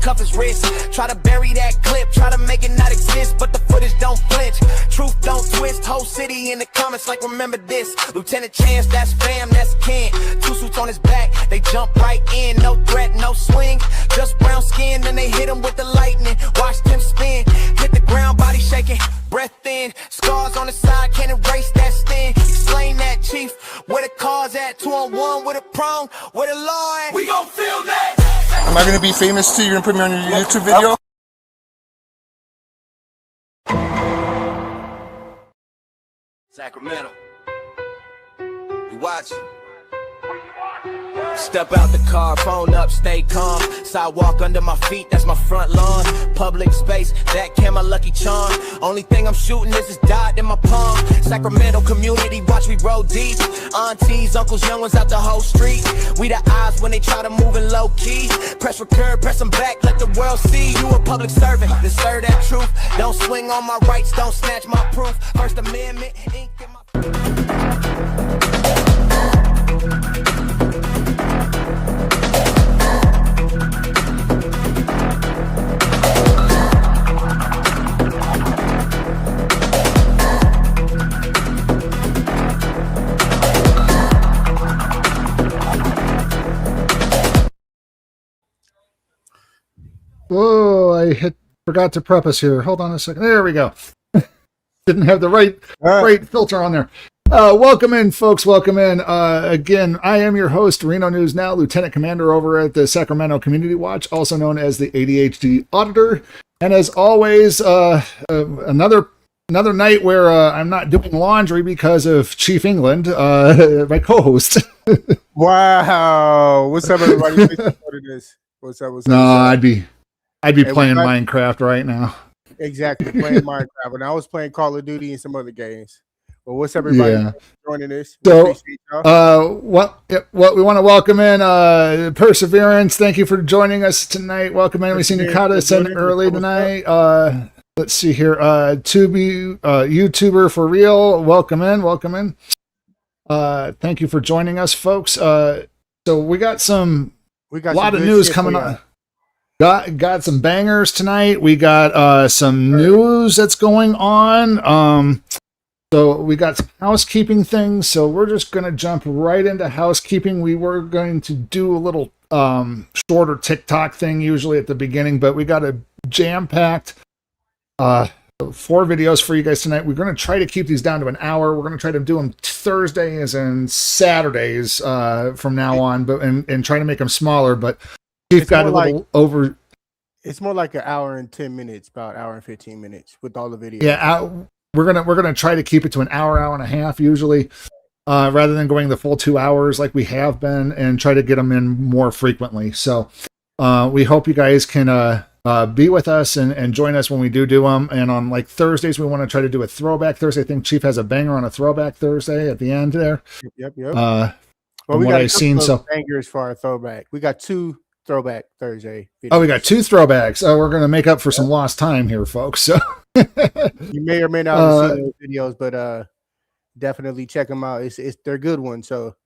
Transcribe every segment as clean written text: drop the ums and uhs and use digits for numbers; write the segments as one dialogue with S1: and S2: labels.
S1: cuff his wrist. Try to bury that clip, try to make it not exist, but the footage don't flinch. Truth don't twist, whole city in the comments like remember this. Lieutenant Chance, that's fam, that's kin. 2 suits on his back, they jump right in. No threat, no swing, just brown skin. Then they hit him with the lightning, watch them spin. Hit the ground, body shaking, breath thin. Scars on the side, can't erase that sting. Explain that, chief, where the car's at. 2-on-1 with a prong, where the law at. We gon' feel that.
S2: Am I gonna be famous too? You're gonna put me on your YouTube video?
S1: Sacramento, we watching. Step out the car, phone up, stay calm. Sidewalk under my feet, that's my front lawn. Public space, that can my lucky charm. Only thing I'm shooting is dot in my palm. Sacramento Community Watch, we roll deep. Aunties, uncles, young ones out the whole street. We the eyes when they try to move in low key. Press record, press them back, let the world see. You a public servant, then serve that truth. Don't swing on my rights, don't snatch my proof. First Amendment, ink in my...
S3: Whoa, forgot to preface here. Hold on a second. There we go. Didn't have the right filter on there. Welcome in, folks. Welcome in. Again, I am your host, Reno News Now, Lieutenant Commander over at the Sacramento Community Watch, also known as the ADHD Auditor. And as always, another night where I'm not doing laundry because of Chief England, my co-host.
S2: Wow. What's up, everybody? What's up?
S3: No, I'd be playing Minecraft right now.
S2: Exactly, playing Minecraft. And I was playing Call of Duty and some other games. Well, what's everybody joining this?
S3: So, what we want to welcome in Perseverance. Thank you for joining us tonight. Welcome in. We've seen you caught us in early tonight. Let's see here. Tubi, YouTuber for real. Welcome in. Thank you for joining us, folks. So we got a lot of news coming on. Got some bangers tonight. We got some news that's going on. So we got some housekeeping things. So we're just going to jump right into housekeeping. We were going to do a little shorter TikTok thing usually at the beginning, but we got a jam-packed 4 videos for you guys tonight. We're going to try to keep these down to an hour. We're going to try to do them Thursdays and Saturdays from now on, but and try to make them smaller. But Chief got a little over.
S2: It's more like an hour and 10 minutes, about an hour and 15 minutes with all the videos.
S3: Yeah, we're gonna try to keep it to an hour and a half usually, rather than going the full 2 hours like we have been, and try to get them in more frequently. So we hope you guys can be with us and join us when we do them. And on like Thursdays, we want to try to do a throwback Thursday. I think Chief has a banger on a throwback Thursday at the end there.
S2: Yep.
S3: Well, we
S2: got
S3: what I've seen, so
S2: bangers for our throwback. We got 2 throwback Thursday videos.
S3: Oh, we got 2 throwbacks. We're going to make up for some lost time here, folks. So
S2: you may or may not have seen those videos, but definitely check them out. They're good ones. So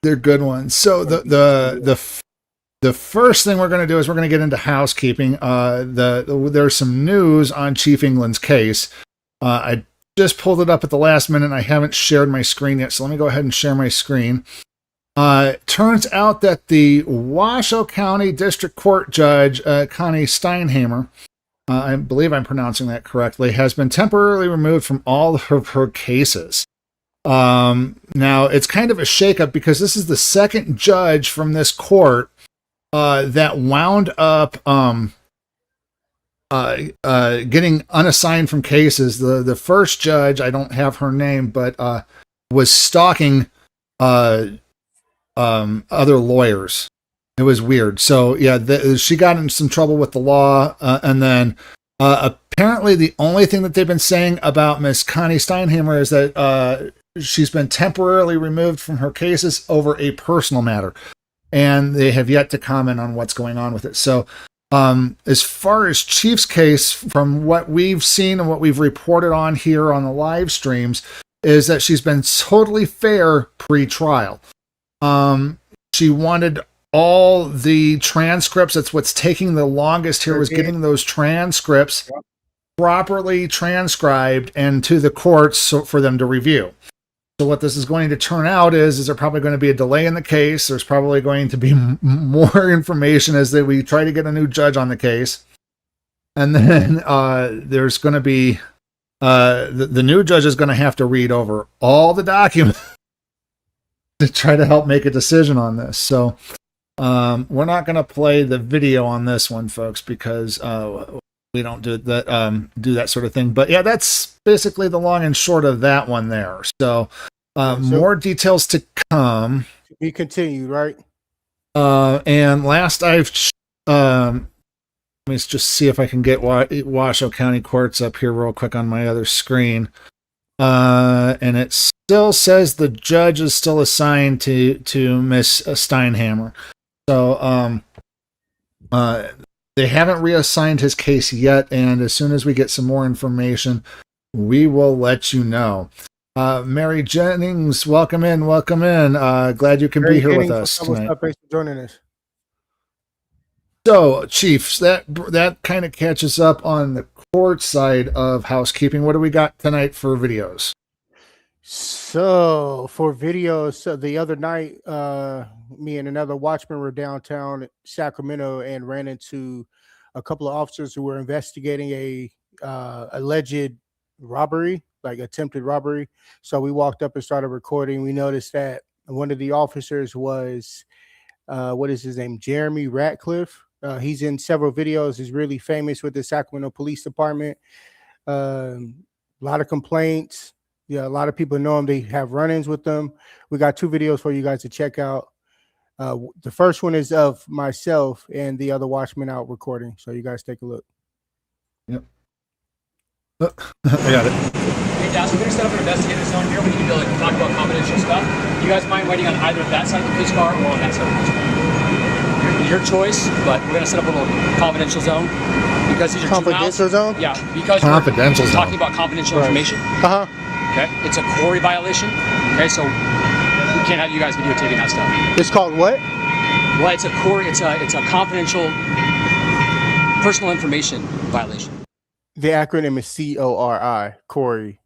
S3: they're good ones. So the first thing we're going to do is we're going to get into housekeeping. There's some news on Chief England's case. I just pulled it up at the last minute, and I haven't shared my screen yet. So let me go ahead and share my screen. Turns out that the Washoe County District Court Judge, Connie Steinhamer, I believe I'm pronouncing that correctly, has been temporarily removed from all of her cases. Now, it's kind of a shakeup because this is the second judge from this court that wound up getting unassigned from cases. The first judge, I don't have her name, but was stalking other lawyers. It was weird. So yeah, she got in some trouble with the law, and then apparently the only thing that they've been saying about Miss Connie Steinhamer is that she's been temporarily removed from her cases over a personal matter, and they have yet to comment on what's going on with it. So as far as Chief's case, from what we've seen and what we've reported on here on the live streams, is that she's been totally fair pre-trial. She wanted all the transcripts. That's what's taking the longest here, was getting those transcripts properly transcribed and to the courts for them to review. So what this is going to turn out is there probably going to be a delay in the case. There's probably going to be more information as we try to get a new judge on the case. And then there's going to be the new judge is going to have to read over all the documents to try to help make a decision on this. So we're not going to play the video on this one, folks, because we don't do that sort of thing. But yeah, that's basically the long and short of that one there. So more details to come.
S2: To be continued, right?
S3: And last let me just see if I can get Washoe County Courts up here real quick on my other screen. And it still says the judge is still assigned to Miss Steinhammer. So they haven't reassigned his case yet, and as soon as we get some more information, we will let you know. Mary Jennings, welcome in. Glad you can be here with us tonight.
S2: Thanks for joining us.
S3: So, Chiefs, that kind of catches up on the court side of housekeeping. What do we got tonight for videos?
S2: So for videos, the other night, me and another watchman were downtown Sacramento and ran into a couple of officers who were investigating a alleged robbery, like attempted robbery. So we walked up and started recording. We noticed that one of the officers was, what is his name? Jeremy Ratcliffe. He's in several videos. He's really famous with the Sacramento Police Department. A lot of complaints. Yeah, a lot of people know him. They have run-ins with them. We got 2 videos for you guys to check out. The first one is of myself and the other watchman out recording. So you guys take a look.
S3: Yep. I got it.
S4: Hey, Daz, we're going to set up an investigative zone here. We need to be able to talk about confidential stuff. You guys mind waiting on either that side of the police car or on that side of the police car? Your choice, but we're going to set up a little confidential zone because these are
S2: confidential
S4: juveniles.
S2: zone?
S4: Yeah, because
S3: confidential
S4: we're
S3: zone.
S4: talking about confidential information. Okay, it's a Corey violation. Okay, so we can't have you guys videotaping that stuff.
S2: It's called what?
S4: Well, it's a Corey. It's a confidential personal information violation.
S2: The acronym is CORI, Corey.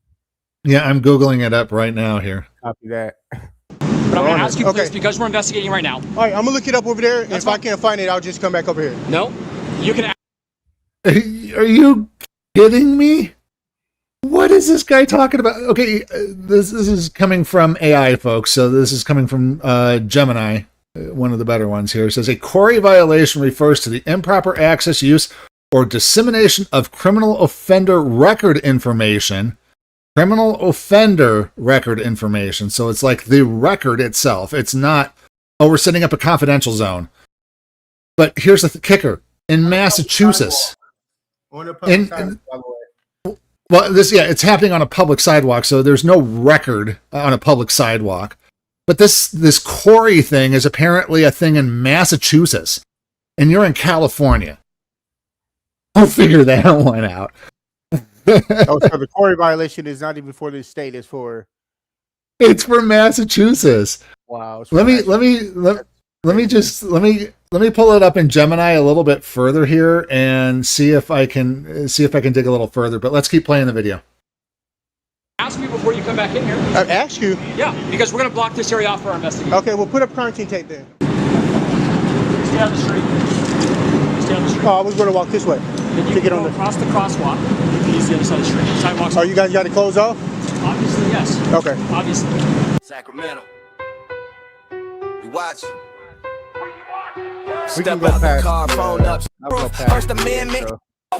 S3: Yeah, I'm Googling it up right now here.
S2: Copy that.
S4: But I'm going to ask you, please, because we're investigating right now.
S2: All right, I'm going to look it up over there. And if I can't find it, I'll just come back over here.
S4: No, you can.
S3: Are you kidding me? What is this guy talking about? Okay, this is coming from AI, folks. So this is coming from Gemini, one of the better ones here. It says a Corey violation refers to the improper access, use, or dissemination of criminal offender record information. Criminal offender record information. So it's like the record itself. It's not, oh, we're setting up a confidential zone. But here's the kicker. In Massachusetts,
S2: On a public sidewalk, by the way.
S3: well, it's happening on a public sidewalk, so there's no record on a public sidewalk. But this Corey thing is apparently a thing in Massachusetts, and you're in California. I'll figure that one out.
S2: Oh, so the Corey violation is not even for this state; it's for
S3: Massachusetts.
S2: Wow.
S3: Let me pull it up in Gemini a little bit further here and see if I can dig a little further. But let's keep playing the video.
S4: Ask me before you come back in here.
S2: I asked you.
S4: Yeah, because we're going to block this area off for our investigation.
S2: Okay, well, put up quarantine tape then.
S4: Stay on the street. Stay on the street.
S2: Oh, I was going to walk this way.
S4: Then you
S2: to get
S4: can
S2: on
S4: go
S2: the
S4: across the crosswalk. You can use the other side of the street. Sidewalks.
S2: Oh, you guys got it closed off?
S4: Obviously, yes.
S2: Okay.
S4: Obviously.
S1: Sacramento. We watch.
S2: We can
S1: Step
S2: go
S1: out the
S2: past.
S1: car, phone up.
S2: I'll go past.
S1: First Amendment.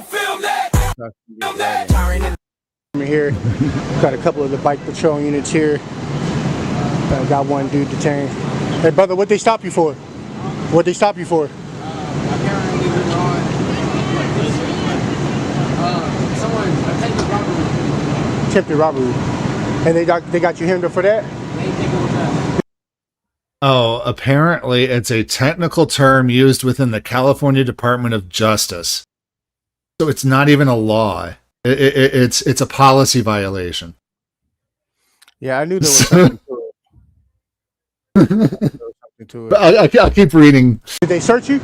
S1: Film that. Film that.
S2: I'm here. Got a couple of the bike patrol units here. Got one dude detained. Hey, brother, what they stop you for? What they stop you for?
S5: Apparently we were on someone attempted robbery.
S2: Attempted robbery. And they got you hemmed up for that?
S5: They think it was that.
S3: Oh, apparently it's a technical term used within the California Department of Justice. So it's not even a law. It's a policy violation.
S2: Yeah, I knew there was something to it. into it.
S3: But I'll keep reading.
S2: Did they search you?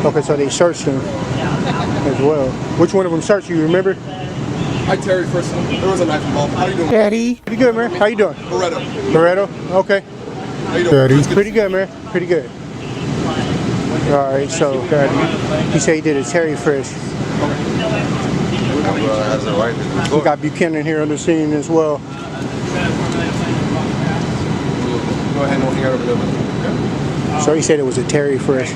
S2: Okay, so they searched him as well. Which one of them searched you? Remember?
S6: Hi Terry, first there was a knife involved. How you doing?
S2: Daddy. Pretty good, man. How you doing?
S6: Loretto.
S2: Loretto? Okay.
S6: How you doing?
S2: Pretty good, man. Pretty good. All right, so he said he did a Terry frisk. We got Buchanan here on the scene as well.
S6: Go ahead and hang out over there.
S2: So he said it was a Terry frisk.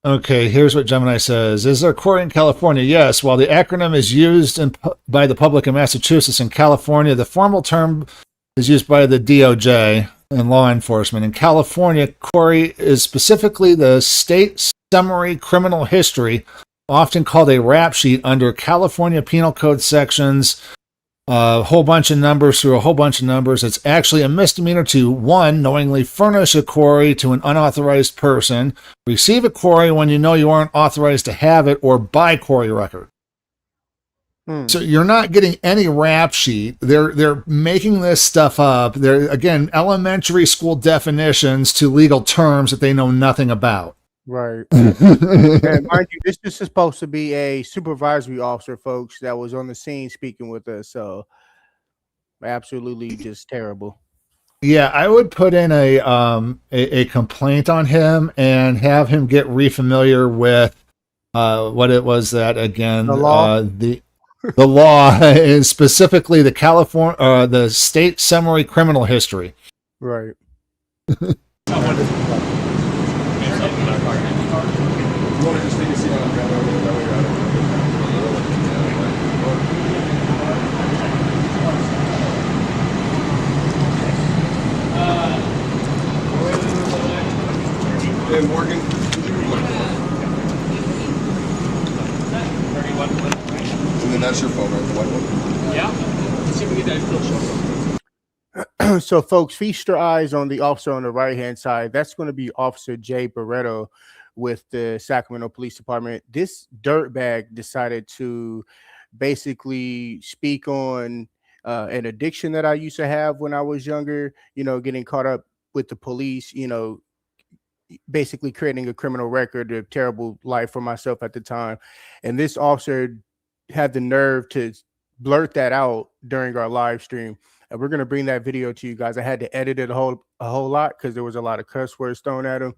S3: Okay, here's what Gemini says. Is there quarry in California? Yes. While the acronym is used by the public in Massachusetts and California, the formal term is used by the DOJ and law enforcement. In California, quarry is specifically the state summary criminal history, often called a rap sheet under California Penal Code sections, a whole bunch of numbers through a whole bunch of numbers. It's actually a misdemeanor to, 1, knowingly furnish a quarry to an unauthorized person, receive a quarry when you know you aren't authorized to have it, or buy quarry record. So you're not getting any rap sheet. They're making this stuff up. They're, again, elementary school definitions to legal terms that they know nothing about.
S2: Right. And mind you, this is supposed to be a supervisory officer, folks, that was on the scene speaking with us. So absolutely just terrible.
S3: Yeah, I would put in a complaint on him and have him get refamiliar with what it was that, again,
S2: The law?
S3: The law is specifically the California, the state summary criminal history.
S2: Right.
S6: You want to just take a seat on the ground over there, that way you're out of Hey Morgan, and then that's your phone, right? The white one?
S4: Yeah. Let's see if we get that still show.
S2: So, folks, feast your eyes on the officer on the right-hand side. That's going to be Officer Jay Barreto with the Sacramento Police Department. This dirtbag decided to basically speak on an addiction that I used to have when I was younger, you know, getting caught up with the police, you know, basically creating a criminal record, a terrible life for myself at the time. And this officer had the nerve to blurt that out during our live stream. And we're going to bring that video to you guys. I had to edit it a whole lot because there was a lot of cuss words thrown at him.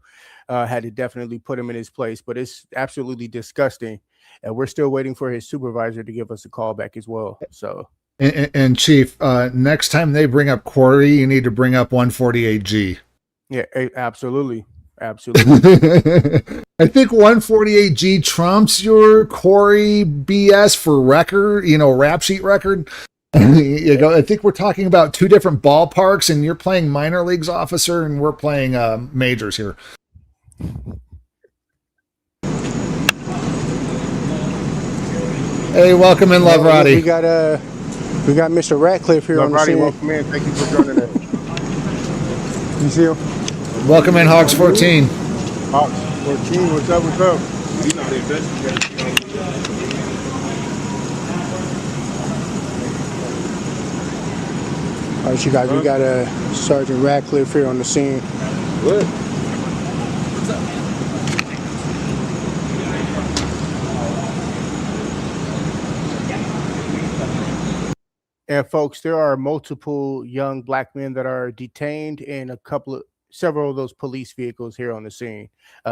S2: Had to definitely put him in his place, but it's absolutely disgusting. And we're still waiting for his supervisor to give us a call back as well. So,
S3: and Chief, next time they bring up quarry, you need to bring up 148G.
S2: yeah, absolutely. Absolutely.
S3: I think 148G trumps your quarry BS for record, you know, rap sheet record. You go, I think we're talking about two different ballparks, and you're playing minor leagues officer, and we're playing majors here. Hey, welcome in, Love Roddy.
S2: We got Mr. Ratcliffe here on the scene.
S7: Welcome in. Thank you for joining us.
S2: You see him?
S3: Welcome in, Hogs 14.
S7: Hawks 14, what's up? What's up? You know the investigator.
S2: All right, you guys, we got Sergeant Ratcliffe here on the scene.
S7: What?
S2: And folks, there are multiple young black men that are detained in several of those police vehicles here on the scene.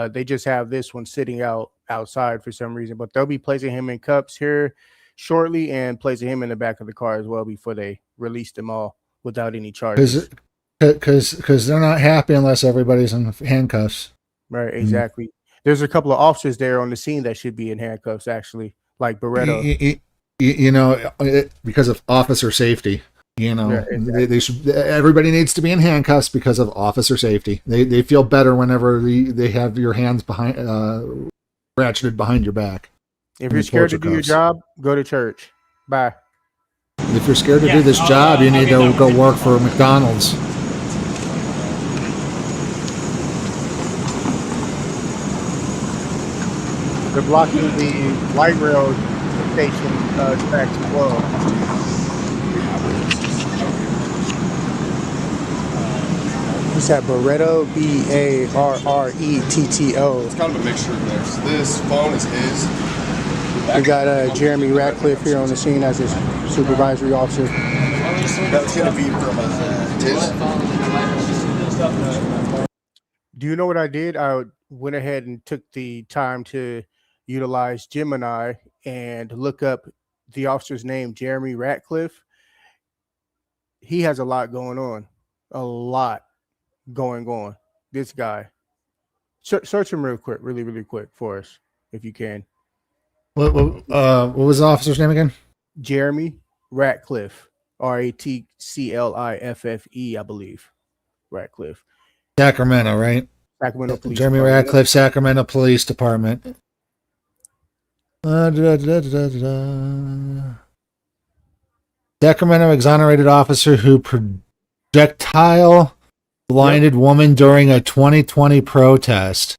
S2: They just have this one sitting outside for some reason, but they'll be placing him in cuffs here shortly and placing him in the back of the car as well before they release them all without any charges.
S3: Because they're not happy unless everybody's in handcuffs.
S2: Right, exactly. Mm-hmm. There's a couple of officers there on the scene that should be in handcuffs, actually, like Barreto.
S3: You know, because of officer safety. You know, yeah, exactly. They should. Everybody needs to be in handcuffs because of officer safety. They feel better whenever they have your hands behind, ratcheted behind your back.
S2: If you're scared to do your job, go to church. Bye.
S3: If you're scared to do this job, you need to go work for McDonald's.
S2: They're blocking the light rail station tracks as well. He said Barretto, Barretto.
S6: It's kind of a mixture of there. So this phone is his.
S2: We got Jeremy Ratcliffe here on the scene as his supervisory officer.
S6: That's gonna be from Tiz.
S2: Do you know what I did? I went ahead and took the time to utilize Gemini and look up the officer's name, Jeremy Ratcliffe. He has a lot going on. A lot going on. This guy. Search him real quick, really quick for us, if you can.
S3: What was the officer's name again?
S2: Jeremy Ratcliffe. Ratcliffe, I believe. Ratcliffe.
S3: Sacramento, right?
S2: Sacramento Police
S3: Jeremy
S2: Department.
S3: Ratcliffe, Sacramento Police Department. Sacramento exonerated officer who projectile blinded woman during a 2020 protest.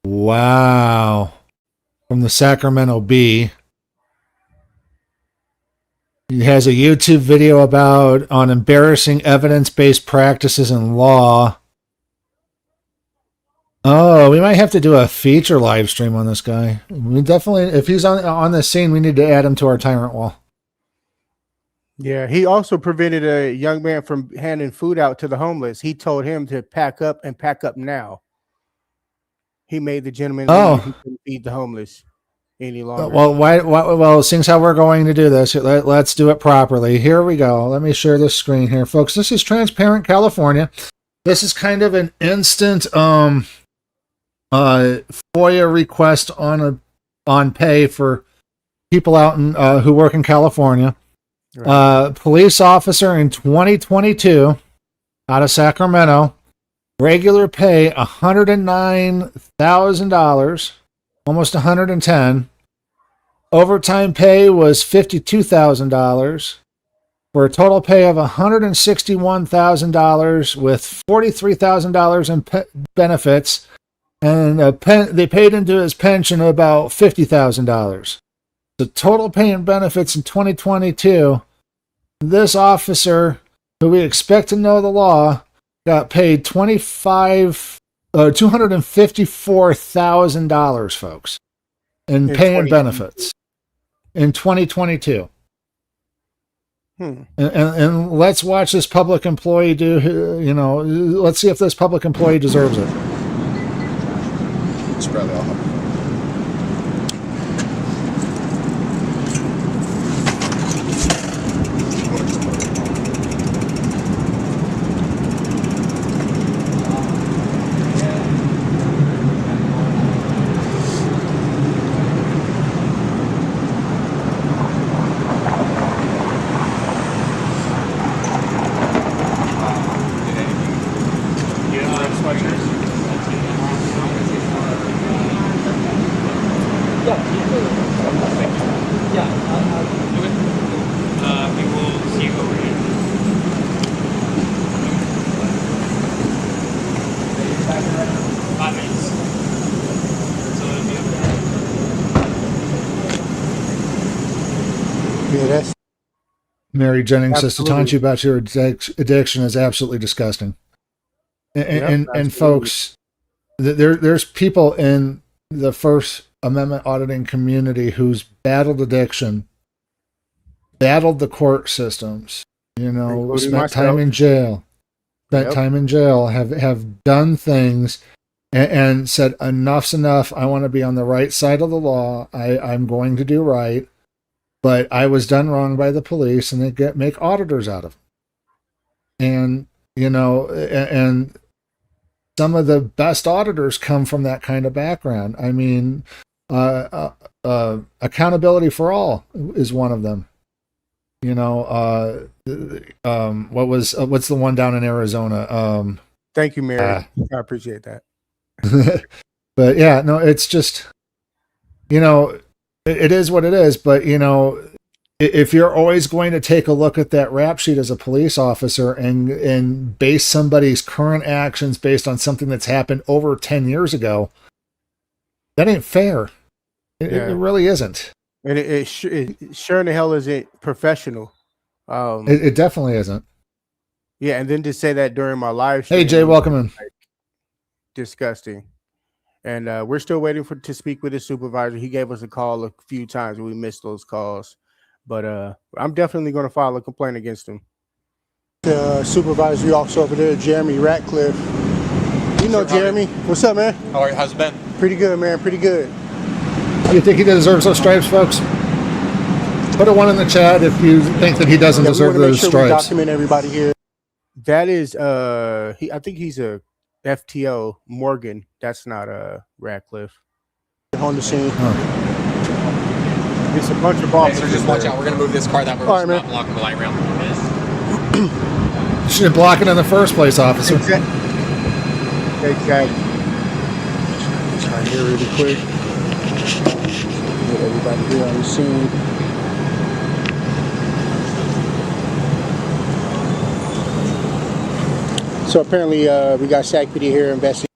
S3: Wow. From the Sacramento Bee. He has a YouTube video on embarrassing evidence-based practices in law. Oh, we might have to do a feature live stream on this guy. We definitely, if he's on the scene, we need to add him to our tyrant wall.
S2: Yeah, he also prevented a young man from handing food out to the homeless. He told him to pack up and pack up now. He made the gentleman leave. He couldn't feed the homeless any longer.
S3: Well, seeing how we're going to do this, let's do it properly. Here we go. Let me share this screen here, folks. This is Transparent California. This is kind of an instant FOIA request on pay for people out in who work in California. Right. Police officer in 2022 out of Sacramento. Regular pay $109,000, almost $110,000. Overtime pay was $52,000 for a total pay of $161,000 with $43,000 in benefits, and they paid into his pension about $50,000. The total pay and benefits in 2022, this officer, who we expect to know the law, got paid $254,000, folks, in pay and benefits in 2022. And let's watch this public employee let's see if this public employee deserves it.
S6: It's probably all.
S3: Mary Jennings says to taunt you about your addiction is absolutely disgusting. And folks, there's people in the First Amendment auditing community who's battled addiction, battled the court systems, spent time in jail, have done things and said, enough's enough. I want to be on the right side of the law. I'm going to do right. But I was done wrong by the police, and they make auditors out of them. And some of the best auditors come from that kind of background. I mean, accountability for all is one of them. What's the one down in Arizona?
S2: Thank you, Mary. I appreciate that.
S3: But yeah, no, it's just, it is what it is, but if you're always going to take a look at that rap sheet as a police officer and base somebody's current actions based on something that's happened over 10 years ago, that ain't fair. It really isn't.
S2: And it sure in the hell isn't professional.
S3: It definitely isn't.
S2: Yeah, and then to say that during my live
S3: Hey,
S2: stream,
S3: Jay, welcome in.
S2: disgusting. And we're still waiting to speak with his supervisor. He gave us a call a few times and we missed those calls. But I'm definitely going to file a complaint against him. The supervisory officer over there, Jeremy Ratcliffe. You know Jeremy. What's up, man?
S6: How are you? How's it been?
S2: Pretty good, man. Pretty good.
S3: You think he deserves those stripes, folks? Put a 1 in the chat if you think that he doesn't deserve those stripes.
S2: We document everybody here. That is, I think he's a FTO Morgan. That's not a Ratcliffe. On the scene. It's a bunch of officers.
S6: So just watch out. We're gonna move this car that way.
S2: All right, man.
S6: Not blocking the light rail.
S3: You should block it in the first place, officer.
S2: Exactly. Try here really quick. Get everybody here on the scene. So apparently we got SACPD here investigating.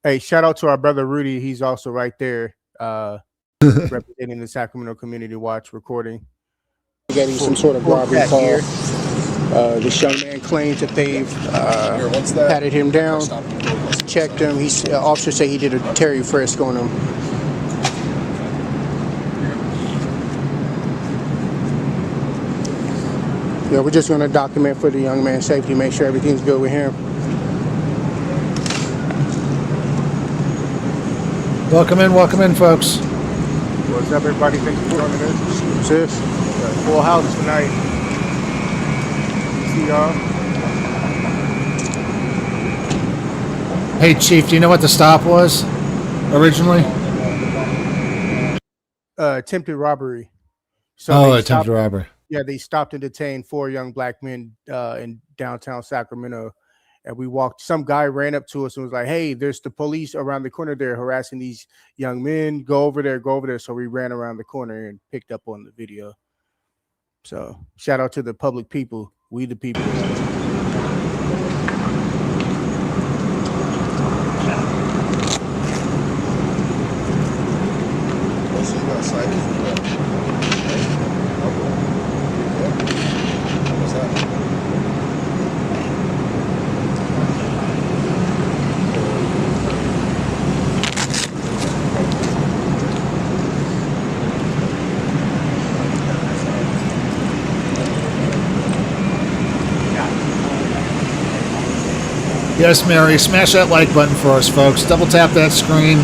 S2: Hey, shout out to our brother Rudy. He's also right there representing the Sacramento Community Watch recording. Getting some sort of robbery call. This young man claims that they've patted him down, checked him. Officer say he did a Terry frisk on him. Yeah, we're just going to document for the young man's safety, make sure everything's good with him.
S3: Welcome in, folks.
S2: What's up, everybody? Thanks for joining us. What's this? Full house tonight. See y'all.
S3: Hey, Chief, do you know what the stop was originally?
S2: Attempted robbery. So
S3: attempted robbery.
S2: Yeah, they stopped and detained 4 young black men in downtown Sacramento. And we walked, some guy ran up to us and was like, hey, there's the police around the corner there harassing these young men. Go over there. So we ran around the corner and picked up on the video. So shout out to the public people. We the people.
S3: Yes, Mary, smash that like button for us, folks. Double tap that screen.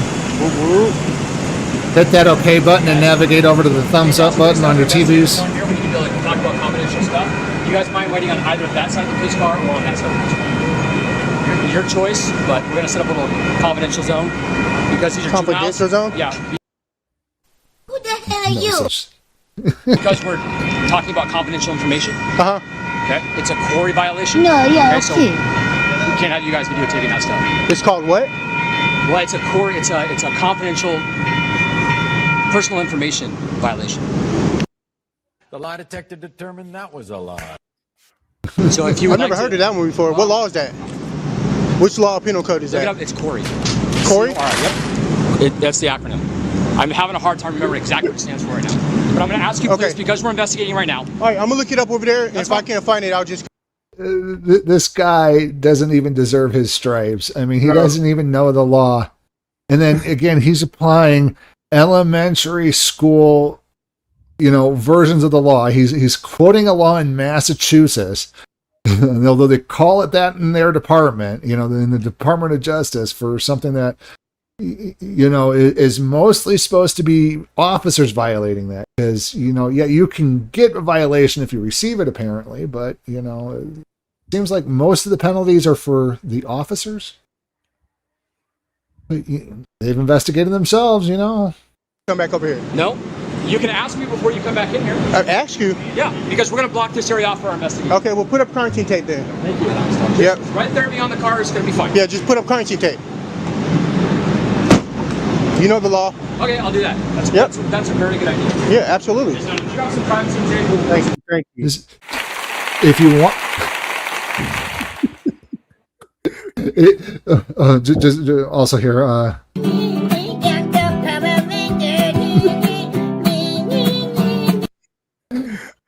S3: Hit that OK button and navigate over to the thumbs up button on your TVs.
S4: Here we need to talk about confidential stuff. You guys mind waiting on either that side of the police car or on that side of the police car? Your choice, but we're going to set up a little confidential zone because these are
S2: confidential zone?
S4: Yeah.
S8: Who the hell are you?
S4: Because we're talking about confidential information. Okay. It's a Corey violation.
S8: No, yeah,
S4: okay. So we can't have you guys videotaping that stuff.
S2: It's called what?
S4: Well, it's a Corey. It's a confidential personal information violation.
S9: The lie detector determined that was a lie.
S4: So if you
S2: I've never heard of that one before. What law is that? Which law or penal code is
S4: look
S2: that?
S4: it up. It's Corey.
S2: Corey?
S4: Yep. That's the acronym. I'm having a hard time remembering exactly what it stands for right now. But I'm going to ask you, please, because we're investigating right now.
S2: All right, I'm going to look it up over there. And if I can't find it, I'll just...
S3: This guy doesn't even deserve his stripes. I mean, he doesn't even know the law. And then, again, he's applying elementary school, versions of the law. He's quoting a law in Massachusetts. And although they call it that in their department, in the Department of Justice, for something that is mostly supposed to be officers violating that, because you can get a violation if you receive it, apparently, but it seems like most of the penalties are for the officers. They've investigated themselves.
S2: Come back over here.
S4: No, you can ask me before you come back in here.
S2: Ask you?
S4: Yeah, because we're going to block this area off for our investigation.
S2: Okay, well, put up quarantine tape then.
S4: Thank you.
S2: Yep.
S4: Right there beyond the car is going to be fine.
S2: Yeah, just put up quarantine tape. You know the law.
S4: Okay, I'll do that. That's a very good idea.
S2: Yeah, absolutely.
S4: So, you got some privacy, Jay?
S2: Thank you.
S3: If you want, just also here.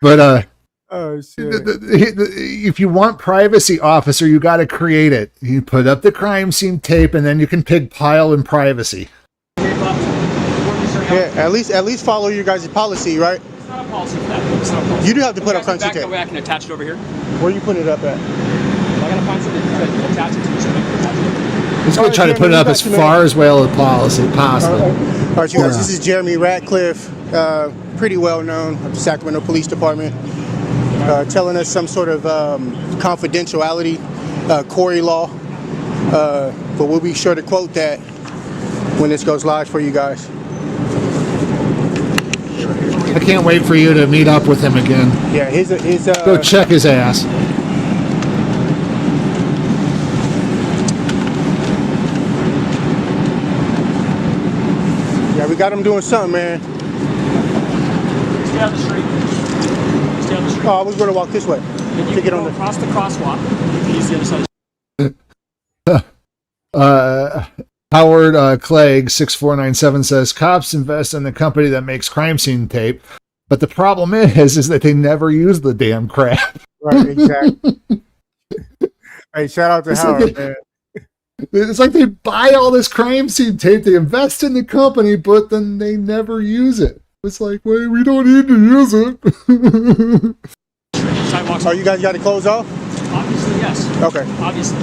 S3: But
S2: Oh shit.
S3: If you want privacy, officer, you got to create it. You put up the crime scene tape, and then you can pig pile in privacy.
S2: Yeah, at least follow your guys' policy, right?
S4: It's not a policy for that. It's not a policy.
S2: You do have to put up crime scene
S4: back that
S2: tape.
S4: way. I can attach it over here.
S2: Where are you putting it up at?
S4: I gotta find something to attach it to. So I can attach it.
S3: He's going to try to put it up as far as well as possible.
S2: All right, you guys. This is Jeremy Ratcliffe, pretty well known of the Sacramento Police Department, telling us some sort of confidentiality, Corey law. But we'll be sure to quote that when this goes live for you guys.
S3: I can't wait for you to meet up with him again.
S2: Yeah, his
S3: go check his ass.
S2: Yeah, we got him doing something, man.
S4: Stay on the street. Stay on the street.
S2: Oh, I was going to walk this way to get on the
S4: across the crosswalk. You can use the other side.
S3: Howard Clegg 6497 says cops invest in the company that makes crime scene tape, but the problem is that they never use the damn crap.
S2: Right, exactly. Hey, shout out to Howard, man.
S3: It's like they buy all this crime scene tape, they invest in the company, but then they never use it. It's like, wait, we don't need to use it.
S2: Oh, you guys got to close off?
S4: Obviously, yes.
S2: Okay.
S4: Obviously.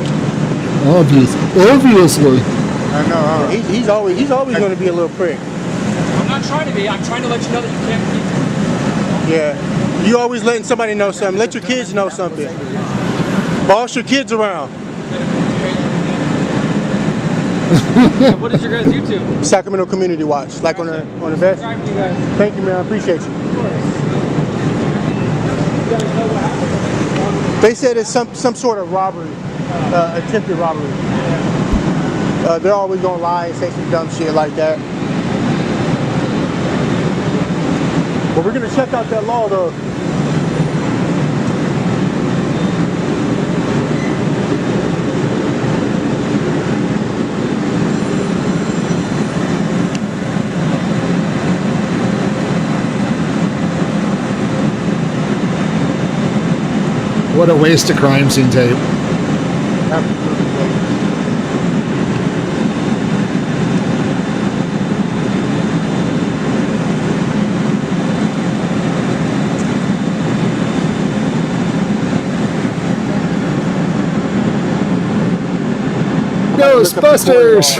S3: Obviously.
S2: I know. He's always going to be a little prick.
S4: I'm not trying to be. I'm trying to let you know that you can't.
S2: Yeah. You always letting somebody know something. Let your kids know something. Boss your kids around.
S4: What is your guys' YouTube?
S2: Sacramento Community Watch, like on the vest. Thank you, man. I appreciate you. They said it's some sort of robbery, attempted robbery. They're always gonna lie and say some dumb shit like that. But we're gonna check out that law though.
S3: What a waste of crime scene tape. Ghostbusters!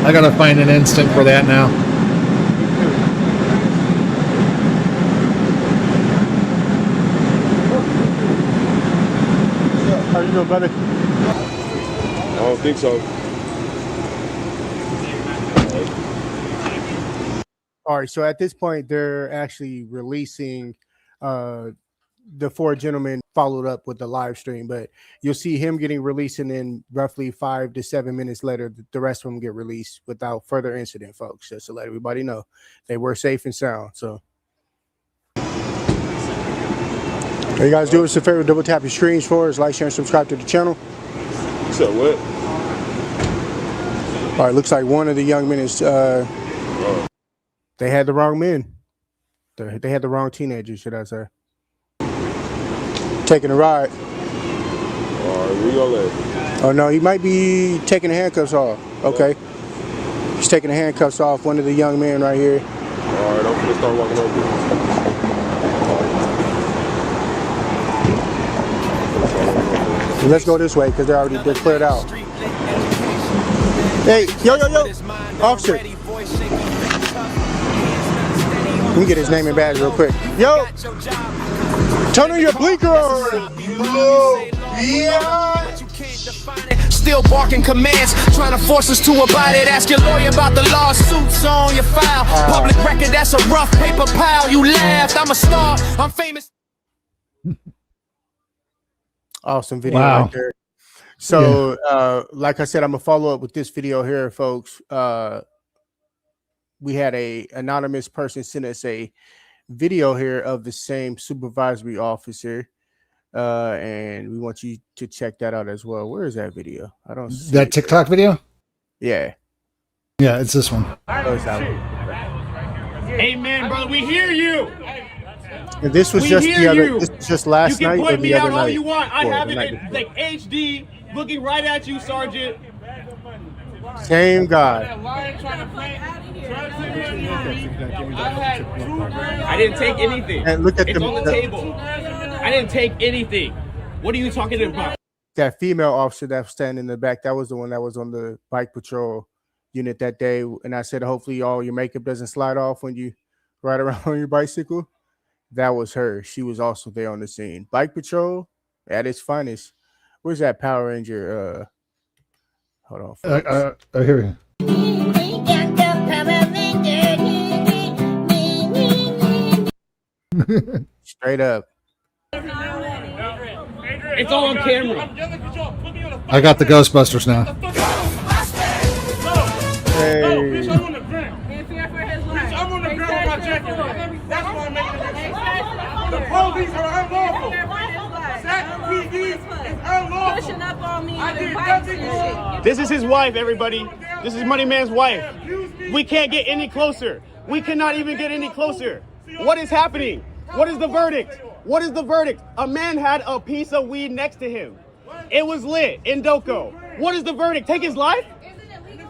S3: I gotta find an instant for that now.
S2: How you doing, brother?
S6: I don't think so.
S2: All right, so at this point, they're actually releasing the four gentlemen followed up with the live stream, but you'll see him getting released, and then roughly 5 to 7 minutes later, the rest of them get released without further incident, folks, just to let everybody know they were safe and sound. So all you guys do us a favor, double tap your screens for us, like, share, and subscribe to the channel.
S6: You said what?
S2: All right, looks like one of the young men is they had the wrong men. They had the wrong teenagers, should I say. Taking a ride.
S6: All right, where you all at?
S2: Oh no, he might be taking the handcuffs off. Okay. He's taking the handcuffs off, one of the young men right here.
S6: All right, I'm gonna start walking over.
S2: So let's go this way because they're cleared out. Hey, yo, officer. Let me get his name and badge real quick. Yo, turn on your blinker on. Yeah.
S1: Still barking commands, trying to force us to abide it. Ask your lawyer about the lawsuits on your file. Public record, that's a rough paper pile. You laughed, I'm a star, I'm famous.
S2: Awesome video
S3: Wow.
S2: right there. So, like I said, I'm gonna follow up with this video here, folks. We had a anonymous person send us a video here of the same supervisory officer, and we want you to check that out as well. Where is that video? I don't see
S3: That
S2: it.
S3: TikTok video?
S2: Yeah.
S3: Yeah, it's this one.
S10: Amen, brother. We hear you.
S2: And this was
S10: We
S2: just
S10: hear
S2: the other.
S10: you.
S2: This was just last
S10: You
S2: night
S10: can
S2: or
S10: point
S2: the
S10: me
S2: other
S10: out all
S2: night.
S10: you want. I
S2: Or
S10: have
S2: the
S10: it
S2: night
S10: in
S2: before.
S10: like HD, looking right at you, Sergeant.
S2: Same guy.
S10: I didn't take anything.
S2: And look at
S10: It's on the table. I didn't take anything. What are you talking about?
S2: that female officer that was standing in the back. That was the one that was on the bike patrol unit that day. And I said, hopefully all your makeup doesn't slide off when you ride around on your bicycle. That was her. She was also there on the scene. Bike patrol at its finest. Where's that Power Ranger? Hold on.
S3: I hear you.
S2: Straight up.
S10: It's all on camera.
S3: I got the Ghostbusters now.
S2: Hey.
S5: I'm on the ground. I'm on the ground with my jacket. That's why I'm making the police are unlawful. That PD is unlawful.
S11: Pushing up on me
S5: I
S11: and
S5: did
S11: bikes
S5: nothing
S11: and
S5: wrong.
S11: shit.
S10: This is his wife, everybody. This is Money Man's wife. We can't get any closer. We cannot even get any closer. What is happening? What is the verdict? What is the verdict? A man had a piece of weed next to him. It was lit in Doko. What is the verdict? Take his life?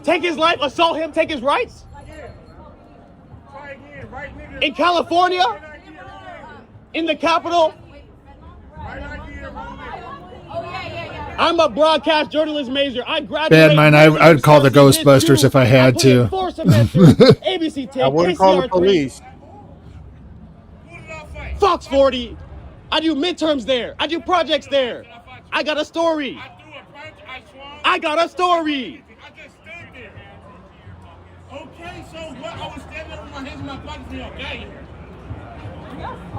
S10: Take his life? Assault him? Take his rights? In California? In the capital? I'm a broadcast journalist major. I graduated.
S3: Bad mind. I would call the Ghostbusters if I had to.
S10: ABC 10,
S2: I wouldn't call the police.
S10: Fox 40. I do midterms there. I do projects there. I got a story. I got a story.
S5: Okay, so what? I was standing there with my hands in my pockets, okay?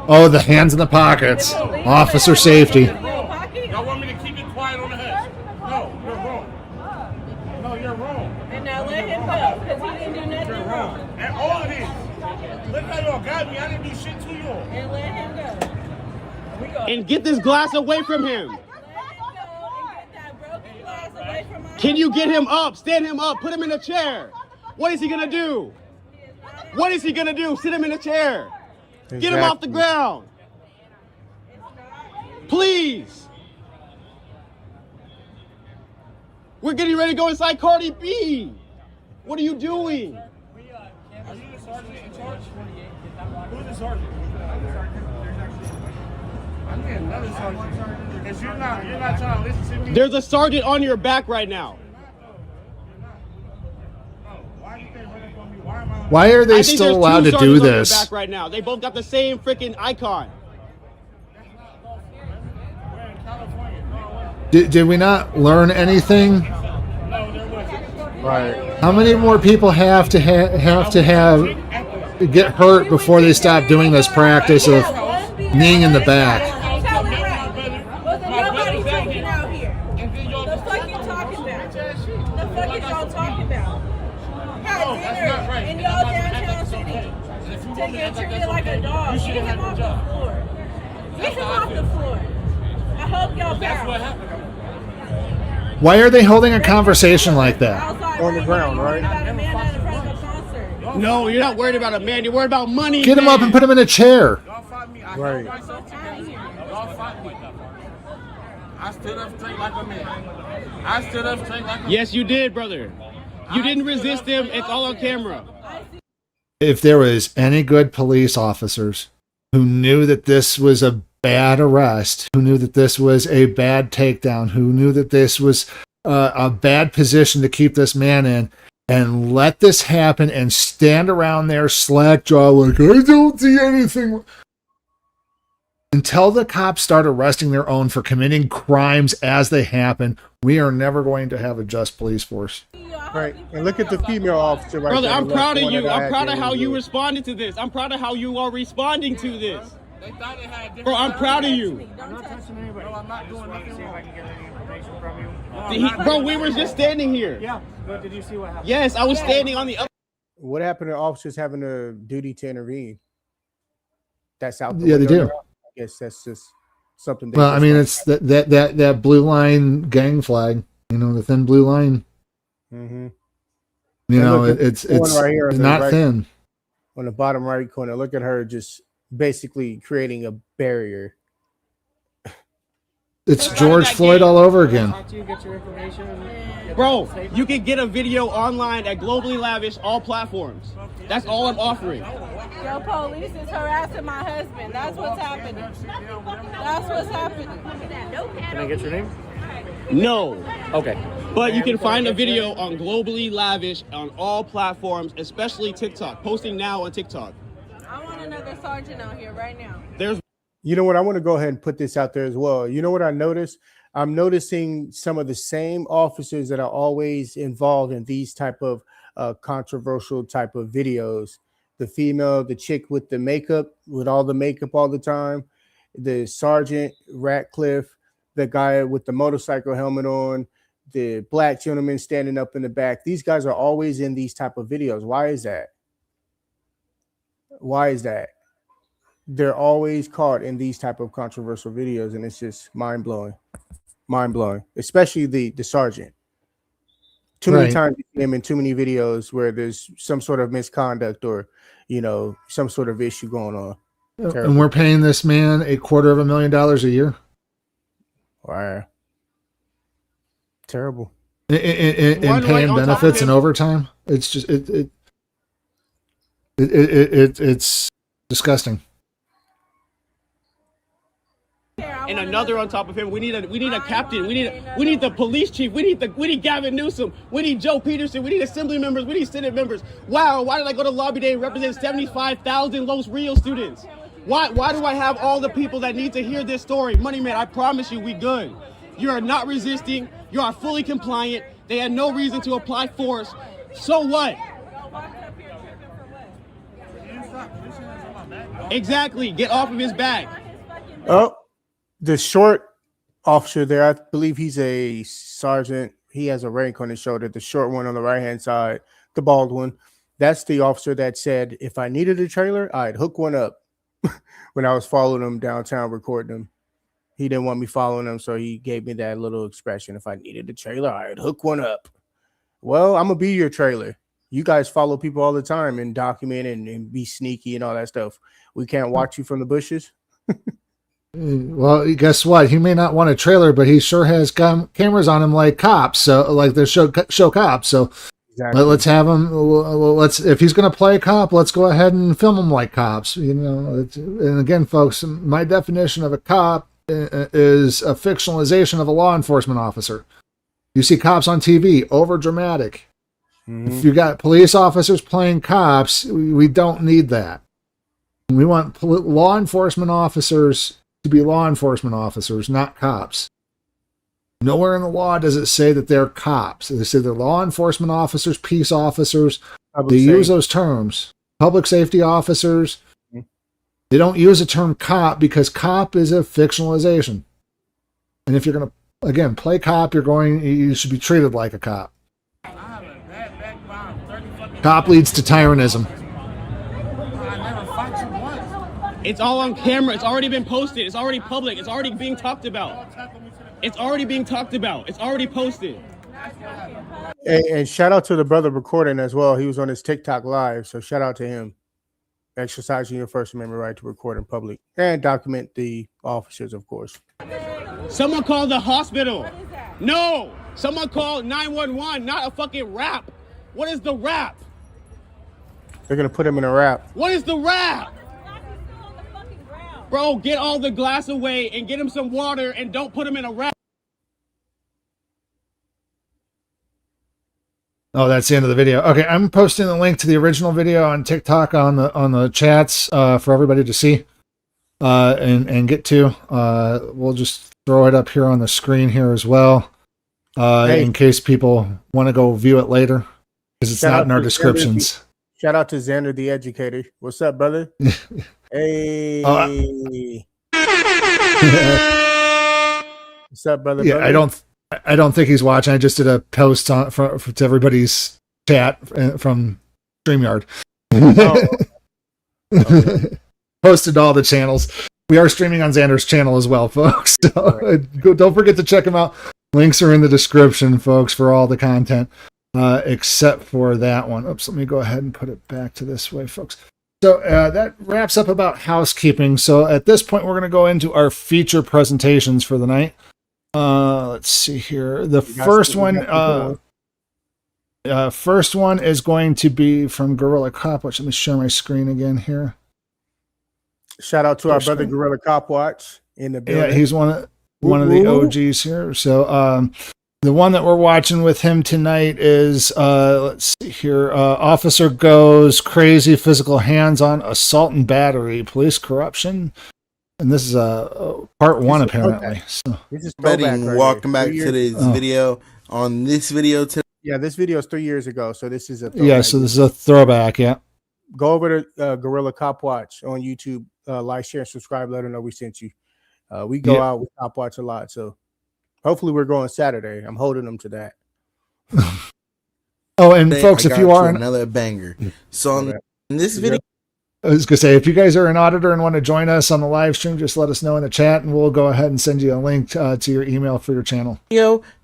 S3: Oh, the hands in the pockets. Officer safety.
S5: Y'all want me to keep it quiet on the hush? No, you're wrong. No, you're wrong.
S11: And now let him go, because he didn't do nothing wrong.
S5: And all it is. Look how y'all got me. I didn't do shit to y'all.
S11: And let him go.
S10: And get this glass away from him.
S11: Let him go and get that broken glass away from my
S10: Can you get him up? Stand him up. Put him in a chair. What is he going to do? What is he going to do? Sit him in a chair. Get him off the ground. Please. We're getting ready to go inside Cardi B. What are you doing?
S5: Are you the sergeant in charge? Who's the sergeant? I need another sergeant. Because you're not trying to listen to me.
S10: There's a sergeant on your back right now.
S3: Why are they
S10: I think
S3: still
S10: there's
S3: allowed
S10: two
S3: to do
S10: sergeants on your
S3: this?
S10: back right now. They both got the same freaking icon.
S3: Did we not learn anything?
S2: Right.
S3: How many more people have to get hurt before they stop doing this practice of kneeing in the back?
S11: Nobody's taking out here. The fuck you talking about? The fuck is y'all talking about? Had dinner in y'all downtown city to get treated like a dog. Get him off the floor. Get him off the floor. I hope y'all bounce.
S3: Why are they holding a conversation like that?
S2: On the ground, right?
S10: No, you're not worried about a man. You're worried about money.
S3: Get him up and put him in a chair.
S2: Right.
S5: I stood up straight like a man. I stood up straight like a man.
S10: Yes, you did, brother. You didn't resist him. It's all on camera.
S3: If there was any good police officers who knew that this was a bad arrest, who knew that this was a bad takedown, who knew that this was a bad position to keep this man in, and let this happen and stand around there slack jaw like, I don't see anything. Until the cops start arresting their own for committing crimes as they happen, we are never going to have a just police force.
S2: Right. And look at the female officer right
S10: Brother,
S2: there.
S10: I'm proud of
S2: One
S10: you.
S2: that I
S10: I'm
S2: had
S10: proud of
S2: there
S10: how
S2: was
S10: you
S2: a-
S10: responded to this. I'm proud of how you are responding to this.
S5: They thought they had different.
S10: Bro, I'm proud of you.
S5: I'm not touching anybody. No, I'm not doing nothing wrong.
S10: Bro, we were just standing here.
S5: Yeah, but did you see what happened?
S10: Yes, I was standing on the other.
S2: What happened to officers having a duty to intervene? That's out.
S3: Yeah, they
S2: window
S3: do.
S2: now? I guess that's just something.
S3: Well, I mean, it's that blue line gang flag, the thin blue line.
S2: Mm-hmm.
S3: You know,
S2: look at
S3: it's
S2: the one right here on the
S3: not
S2: right-
S3: thin.
S2: On the bottom right corner, look at her just basically creating a barrier.
S3: It's George Floyd all over again.
S10: Bro, you can get a video online at Globally Lavish, all platforms. That's all I'm offering.
S11: Yo, police is harassing my husband. That's what's happening. That's what's happening.
S4: Can I get your name?
S10: No.
S4: Okay.
S10: But you can find a video on Globally Lavish on all platforms, especially TikTok. Posting now on TikTok.
S11: I want another sergeant out here right now.
S10: There's
S2: You know what? I want to go ahead and put this out there as well. You know what I noticed? I'm noticing some of the same officers that are always involved in these type of controversial type of videos. The female, the chick with the makeup, with all the makeup all the time, the Sergeant Ratcliffe, the guy with the motorcycle helmet on, the black gentleman standing up in the back. These guys are always in these type of videos. Why is that? Why is that? They're always caught in these type of controversial videos, and it's just mind-blowing. Mind-blowing, especially the sergeant. Too many times you see him in too many videos where there's some sort of misconduct or, you know, some sort of issue going on. Terrible.
S3: And we're paying this man $250,000 a year.
S2: Wow. Terrible.
S3: In paying benefits and overtime. It's just it's disgusting.
S10: and another on top of him. We need a captain. We need the police chief. We need Gavin Newsom. We need Joe Peterson. We need assembly members. We need Senate members. Wow, why did I go to lobby day and represent 75,000 Los Rios students? Why do I have all the people that need to hear this story? Money Man, I promise you, we good. You are not resisting. You are fully compliant. They had no reason to apply force. So what? Exactly. Get off of his back.
S2: Oh, the short officer there, I believe he's a sergeant. He has a rank on his shoulder. The short one on the right-hand side, the bald one, that's the officer that said, if I needed a trailer, I'd hook one up. When I was following him downtown recording him, he didn't want me following him, so he gave me that little expression. If I needed a trailer, I'd hook one up. Well, I'm going to be your trailer. You guys follow people all the time and document and be sneaky and all that stuff. We can't watch you from the bushes.
S3: Well, guess what? He may not want a trailer, but he sure has cameras on him like cops. So, like the show cops. So exactly. Let's have him. If he's going to play a cop, let's go ahead and film him like cops. You know. And again, folks, my definition of a cop is a fictionalization of a law enforcement officer. You see cops on TV, over dramatic. Mm-hmm. If you got police officers playing cops, we don't need that. We want law enforcement officers to be law enforcement officers, not cops. Nowhere in the law does it say that they're cops. They say they're law enforcement officers, peace officers. They use those terms. Public safety officers. Mm-hmm. They don't use the term cop because cop is a fictionalization. And if you're going to, again, play cop, you should be treated like a cop. Cop leads to tyrannism.
S10: It's all on camera. It's already been posted. It's already public. It's already being talked about. It's already being talked about. It's already posted.
S2: And shout out to the brother recording as well. He was on his TikTok live, so shout out to him. Exercising your First Amendment right to record in public and document the officers, of course.
S10: Someone called the hospital. No, someone called 911, not a fucking rap. What is the rap?
S2: They're gonna put him in a rap.
S10: What is the rap? Bro, get all the glass away and get him some water and don't put him in a wrap.
S3: Oh, that's the end of the video. Okay, I'm posting the link to the original video on TikTok on the chats for everybody to see and get to. We'll just throw it up here on the screen here as well in case people want to go view it later because it's not in our descriptions.
S2: Shout out to Xander the Educator. What's up, brother? Hey. What's up, brother?
S3: Yeah, brother? I don't think he's watching. I just did a post to everybody's chat from StreamYard. Okay. Posted to all the channels. We are streaming on Xander's channel as well, folks. So don't forget to check him out. Links are in the description, folks, for all the content. except for that one. Oops, let me go ahead and put it back to this way, folks. So that wraps up about housekeeping. So at this point, we're going to go into our feature presentations for the night. Let's see here. The first one is going to be from Gorilla Cop Watch. Let me share my screen again here.
S2: Shout out to our brother Gorilla Cop Watch in the building.
S3: Yeah, he's one of the OGs here. So the one that we're watching with him tonight is, let's see here, Officer Goes Crazy Physical Hands-On Assault and Battery, Police Corruption. And this is part one, apparently. So.
S2: This is
S12: welcome back to this video. On this video today.
S2: Yeah, this video is 3 years ago, so this is a
S3: throwback. Yeah, so this is a throwback, yeah.
S2: Go over to Gorilla Cop Watch on YouTube, like, share, and subscribe, let them know we sent you. We go out with Cop Watch a lot, so hopefully we're going Saturday. I'm holding them to that.
S3: Oh, and folks, if you are
S12: another banger. So in this video,
S3: I was going to say, if you guys are an auditor and want to join us on the live stream, just let us know in the chat, and we'll go ahead and send you a link to your email for your channel.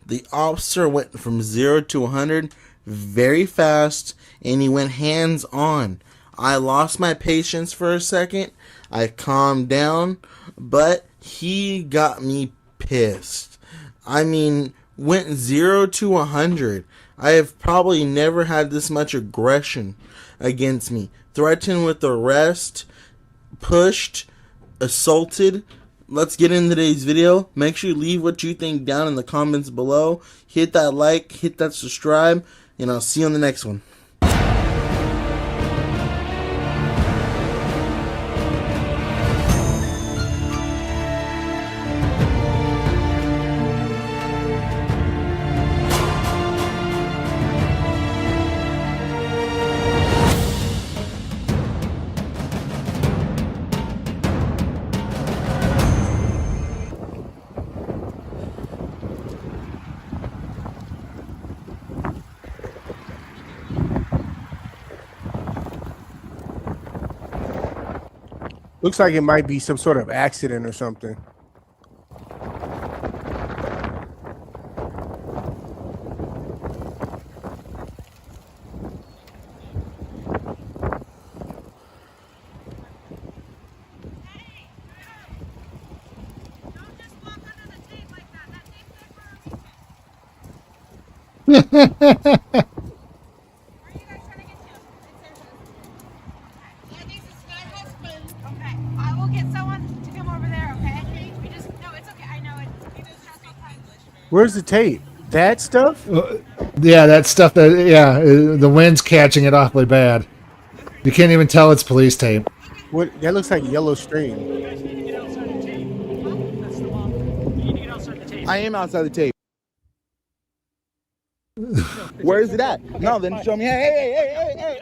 S12: The officer went from 0 to 100 very fast, and he went hands-on. I lost my patience for a second. I calmed down, but he got me pissed. I mean, went 0 to 100. I have probably never had this much aggression against me. Threatened with arrest, pushed, assaulted. Let's get into today's video. Make sure you leave what you think down in the comments below. Hit that like, hit that subscribe, and I'll see you on the next one.
S2: Looks like it might be some sort of accident or something. Where's the tape? That stuff?
S3: Yeah, that stuff. The wind's catching it awfully bad. You can't even tell it's police tape.
S2: What? That looks like a yellow string.
S12: I am outside the tape. Where is it at? No, then show me. Hey.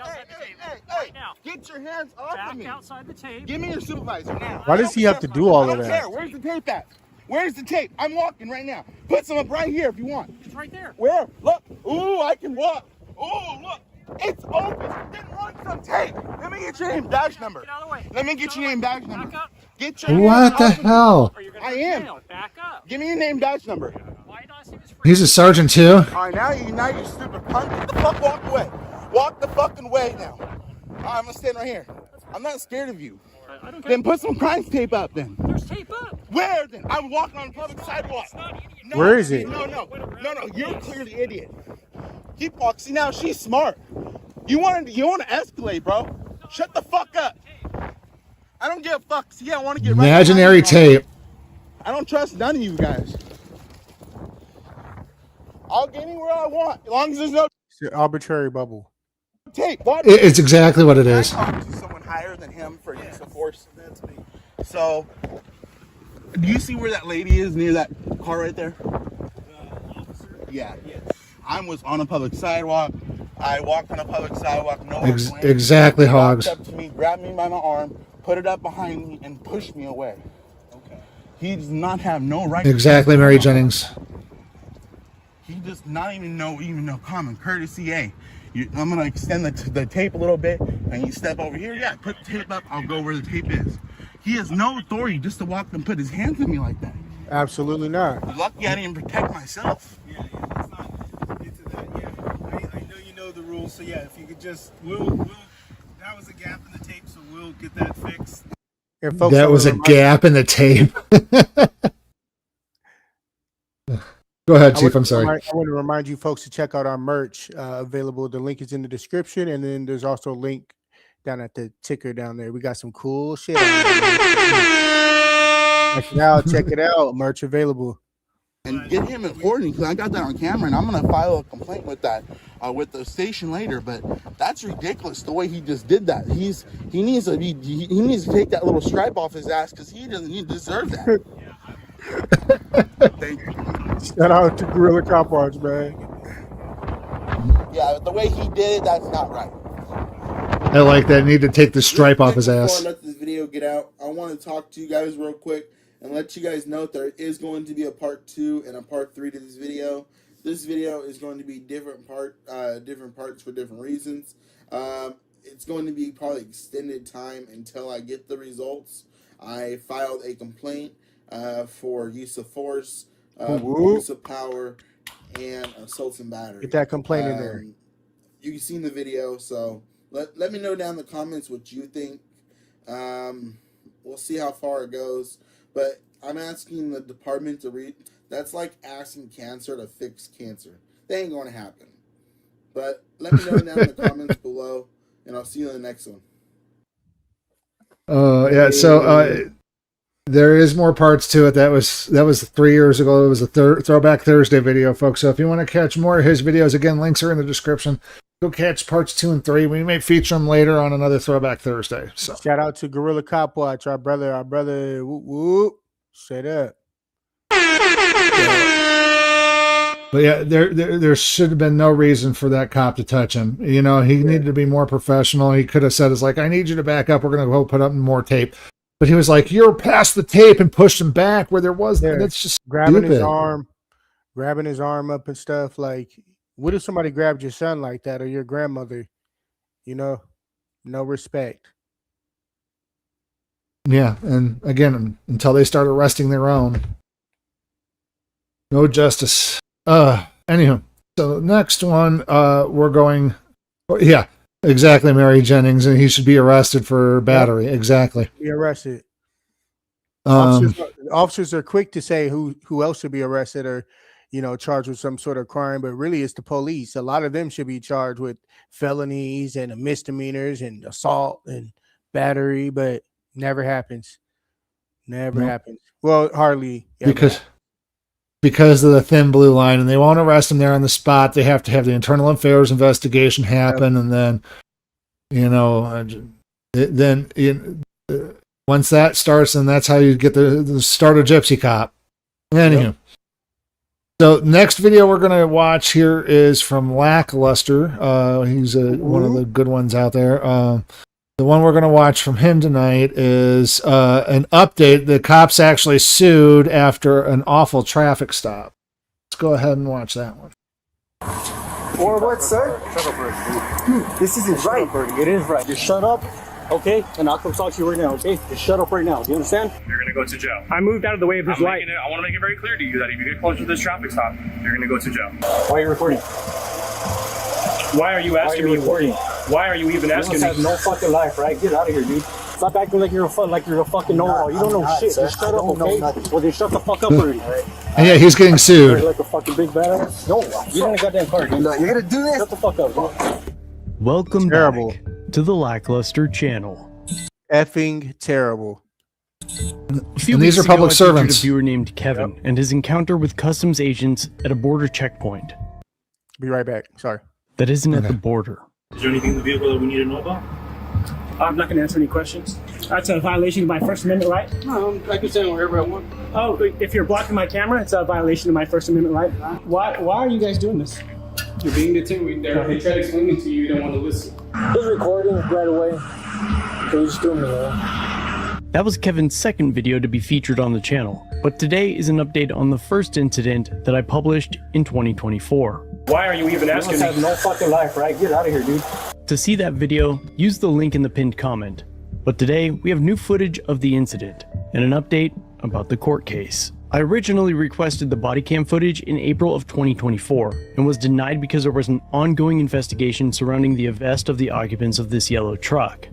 S12: Get your hands off of me.
S4: Outside the tape.
S12: Give me your supervisor now.
S2: Why does he have to do all of that?
S12: Care. Where's the tape at? Where's the tape? I'm walking right now. Put some up right here if you want.
S4: It's right there.
S12: Where? Look. Ooh, I can walk. Ooh, look. It's open. Then run some tape. Let me get your name badge number.
S4: Get out of the way.
S12: Let me get your name badge number.
S4: Back up.
S12: Get your
S3: What the hell?
S12: I am.
S4: Back up.
S12: Give me your name badge number.
S4: Why do I see this?
S3: He's a sergeant too.
S12: All right, now you stupid punk. Get the fuck walk away. Walk the fucking way now. All right, I'm gonna stand right here. I'm not scared of you.
S4: I don't care.
S12: Then put some crime tape up then.
S4: There's tape up.
S12: Where then? I'm walking on a public sidewalk. No,
S2: where is it?
S12: No. You're clearly idiot. Keep walking. See, now she's smart. You want to escalate, bro. Shut the fuck up. I don't give a fuck. See, I want to get
S3: imaginary tape.
S12: I don't trust none of you guys. I'll get anywhere I want as long as there's no
S2: It's an arbitrary bubble.
S12: tape. What?
S3: It's exactly what it is.
S12: I talked to someone higher than him for use of force. That's me. So, do you see where that lady is near that car right there? Yeah. Yes. I was on a public sidewalk. I walked on a public sidewalk. No one
S3: exactly, Hogs.
S12: Walked up to me, grabbed me by my arm, put it up behind me, and pushed me away. Okay. He does not have no right.
S3: Exactly, Mary Jennings.
S12: He does not even know common courtesy. Hey, I'm gonna extend the tape a little bit, and you step over here. Yeah, put the tape up. I'll go where the tape is. He has no authority just to walk and put his hands on me like that.
S2: Absolutely not.
S12: Lucky I didn't protect myself.
S6: Yeah, let's not get to that. Yeah, I
S7: know the rules. So yeah, if you could just, that was a gap in the tape, so we'll get that fixed.
S2: Here, folks,
S3: That was a gap in the tape. Go ahead, Chief. I'm sorry.
S2: I want to remind you folks to check out our merch available. The link is in the description, and then there's also a link down at the ticker down there. We got some cool shit. Check it out. Merch available.
S12: And get him in hoarding, because I got that on camera, and I'm gonna file a complaint with that with the station later. But that's ridiculous the way he just did that. He needs to take that little stripe off his ass, because he doesn't deserve that. Thank you.
S2: Shout out to Gorilla Cop Watch, man.
S12: Yeah, the way he did it, that's not right.
S3: I like that. Need to take the stripe off his ass.
S12: Before I let this video get out, I want to talk to you guys real quick and let you guys know there is going to be a part 2 and a part 3 to this video. This video is going to be different parts for different reasons. It's going to be probably extended time until I get the results. I filed a complaint for use of force, use of power, and assault and battery.
S2: Get that complaint in there.
S12: You've seen the video, so let me know down in the comments what you think. We'll see how far it goes. But I'm asking the department to read. That's like asking cancer to fix cancer. That ain't going to happen. But let me know down in the comments below, and I'll see you in the next one.
S3: Yeah. So there is more parts to it. That was 3 years ago. It was a Throwback Thursday video, folks. So if you want to catch more of his videos, again, links are in the description. Go catch parts 2 and 3. We may feature them later on another Throwback Thursday. So
S2: shout out to Gorilla Cop Watch, our brother. Whoop, whoop. Straight up.
S3: But yeah, there should have been no reason for that cop to touch him. You know, he needed to be more professional. He could have said, "It's like, I need you to back up. We're going to go put up more tape." But he was like, "You're past the tape," and pushed him back where there was. That's just
S2: grabbing
S3: stupid.
S2: grabbing his arm up and stuff. Like, what if somebody grabbed your son like that or your grandmother? You know, no respect.
S3: Yeah, and again, until they start arresting their own, no justice. Anywho, so the next one, we're going. Yeah, exactly, Mary Jennings, and he should be arrested for battery. Exactly.
S2: Be arrested. Officers are quick to say who else should be arrested or, you know, charged with some sort of crime, but really it's the police. A lot of them should be charged with felonies and misdemeanors and assault and battery, but never happens. Never happens. Well, hardly ever.
S3: Because of the thin blue line, and they won't arrest him there on the spot. They have to have the internal affairs investigation happen, and then, you know, once that starts, and that's how you get the start of Gypsy Cop. Anywho, so next video we're going to watch here is from Lackluster. He's one of the good ones out there. The one we're going to watch from him tonight is an update. The cops actually sued after an awful traffic stop. Let's go ahead and watch that one.
S13: Or what, sir? This isn't right.
S4: It is right. Just shut up, okay? And I'll come talk to you right now, okay? Just shut up right now. Do you understand?
S14: You're going to go to jail.
S4: I moved out of the way of his light.
S14: I want to make it very clear to you that if you get close to this traffic stop, you're going to go to jail.
S4: Why are you recording? Why are you asking me? Why are you even asking me? You have no fucking life, right? Get out of here, dude. Stop acting like you're a fucking know-all. You don't know shit. Just shut up, okay? Well, then shut the fuck up already.
S3: And yeah, he's getting sued.
S4: Like a fucking big badass. No, get in the goddamn car, dude.
S13: You're gonna do this?
S4: Shut the fuck up.
S15: Welcome back to the Lackluster channel.
S2: Effing terrible.
S15: A few weeks ago, I featured a viewer named Kevin and his encounter with customs agents at a border checkpoint.
S2: Be right back. Sorry.
S15: That isn't at the border.
S14: Is there anything in the vehicle that we need to know about?
S4: I'm not going to answer any questions. That's a violation of my First Amendment right.
S14: No, I can stand wherever I want.
S4: Oh, if you're blocking my camera, it's a violation of my First Amendment right. Why are you guys doing this?
S14: You're being detained. They tried to explain it to you. You don't want to listen.
S4: Just recording right away. So you just threw me there.
S15: That was Kevin's second video to be featured on the channel, but today is an update on the first incident that I published in 2024.
S4: Why are you even asking me? You have no fucking life, right? Get out of here, dude.
S15: To see that video, use the link in the pinned comment. But today, we have new footage of the incident and an update about the court case. I originally requested the body cam footage in April of 2024 and was denied because there was an ongoing investigation surrounding the arrest of the occupants of this yellow truck.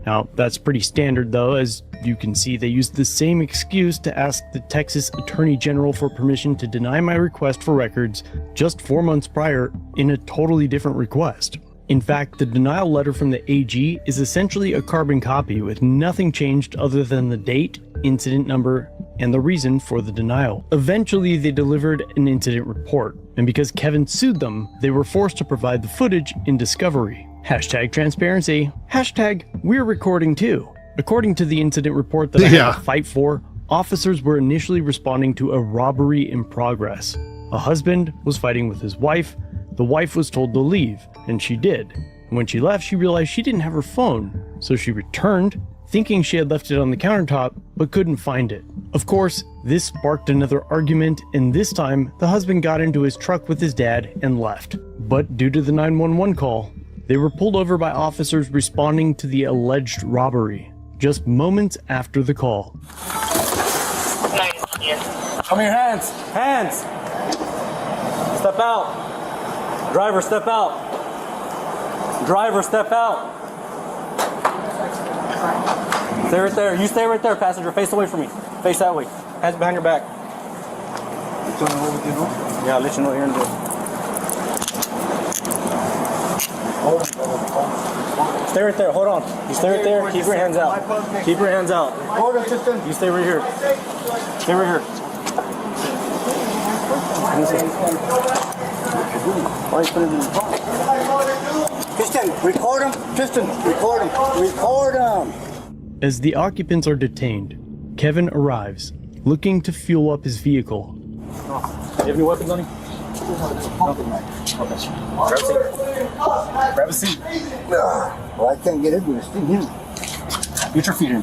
S15: Now, that's pretty standard though, as you can see they used the same excuse to ask the Texas Attorney General for permission to deny my request for records just 4 months prior in a totally different request. In fact, the denial letter from the AG is essentially a carbon copy with nothing changed other than the date, incident number, and the reason for the denial. Eventually, they delivered an incident report, and because Kevin sued them, they were forced to provide the footage in discovery. Hashtag transparency. Hashtag we're recording too. According to the incident report that I had to fight for, officers were initially responding to a robbery in progress. A husband was fighting with his wife. The wife was told to leave, and she did. When she left, she realized she didn't have her phone, so she returned, thinking she had left it on the countertop, but couldn't find it. Of course, this sparked another argument, and this time, the husband got into his truck with his dad and left. But due to the 911 call, they were pulled over by officers responding to the alleged robbery, just moments after the call.
S4: Come here, hands. Hands. Step out. Driver, step out. Driver, step out. Stay right there. You stay right there, passenger. Face away from me. Face that way. Hands behind your back. Yeah, I'll let you know here in a bit. Stay right there. Hold on. You stay right there. Keep your hands out. Keep your hands out. You stay right here. Stay right here.
S13: Tristan, record him. Tristan, record him. Record him.
S15: As the occupants are detained, Kevin arrives, looking to fuel up his vehicle.
S4: Do you have any weapons on you? Okay. Grab a seat.
S13: Well, I can't get into this thing here.
S4: Get your feet in.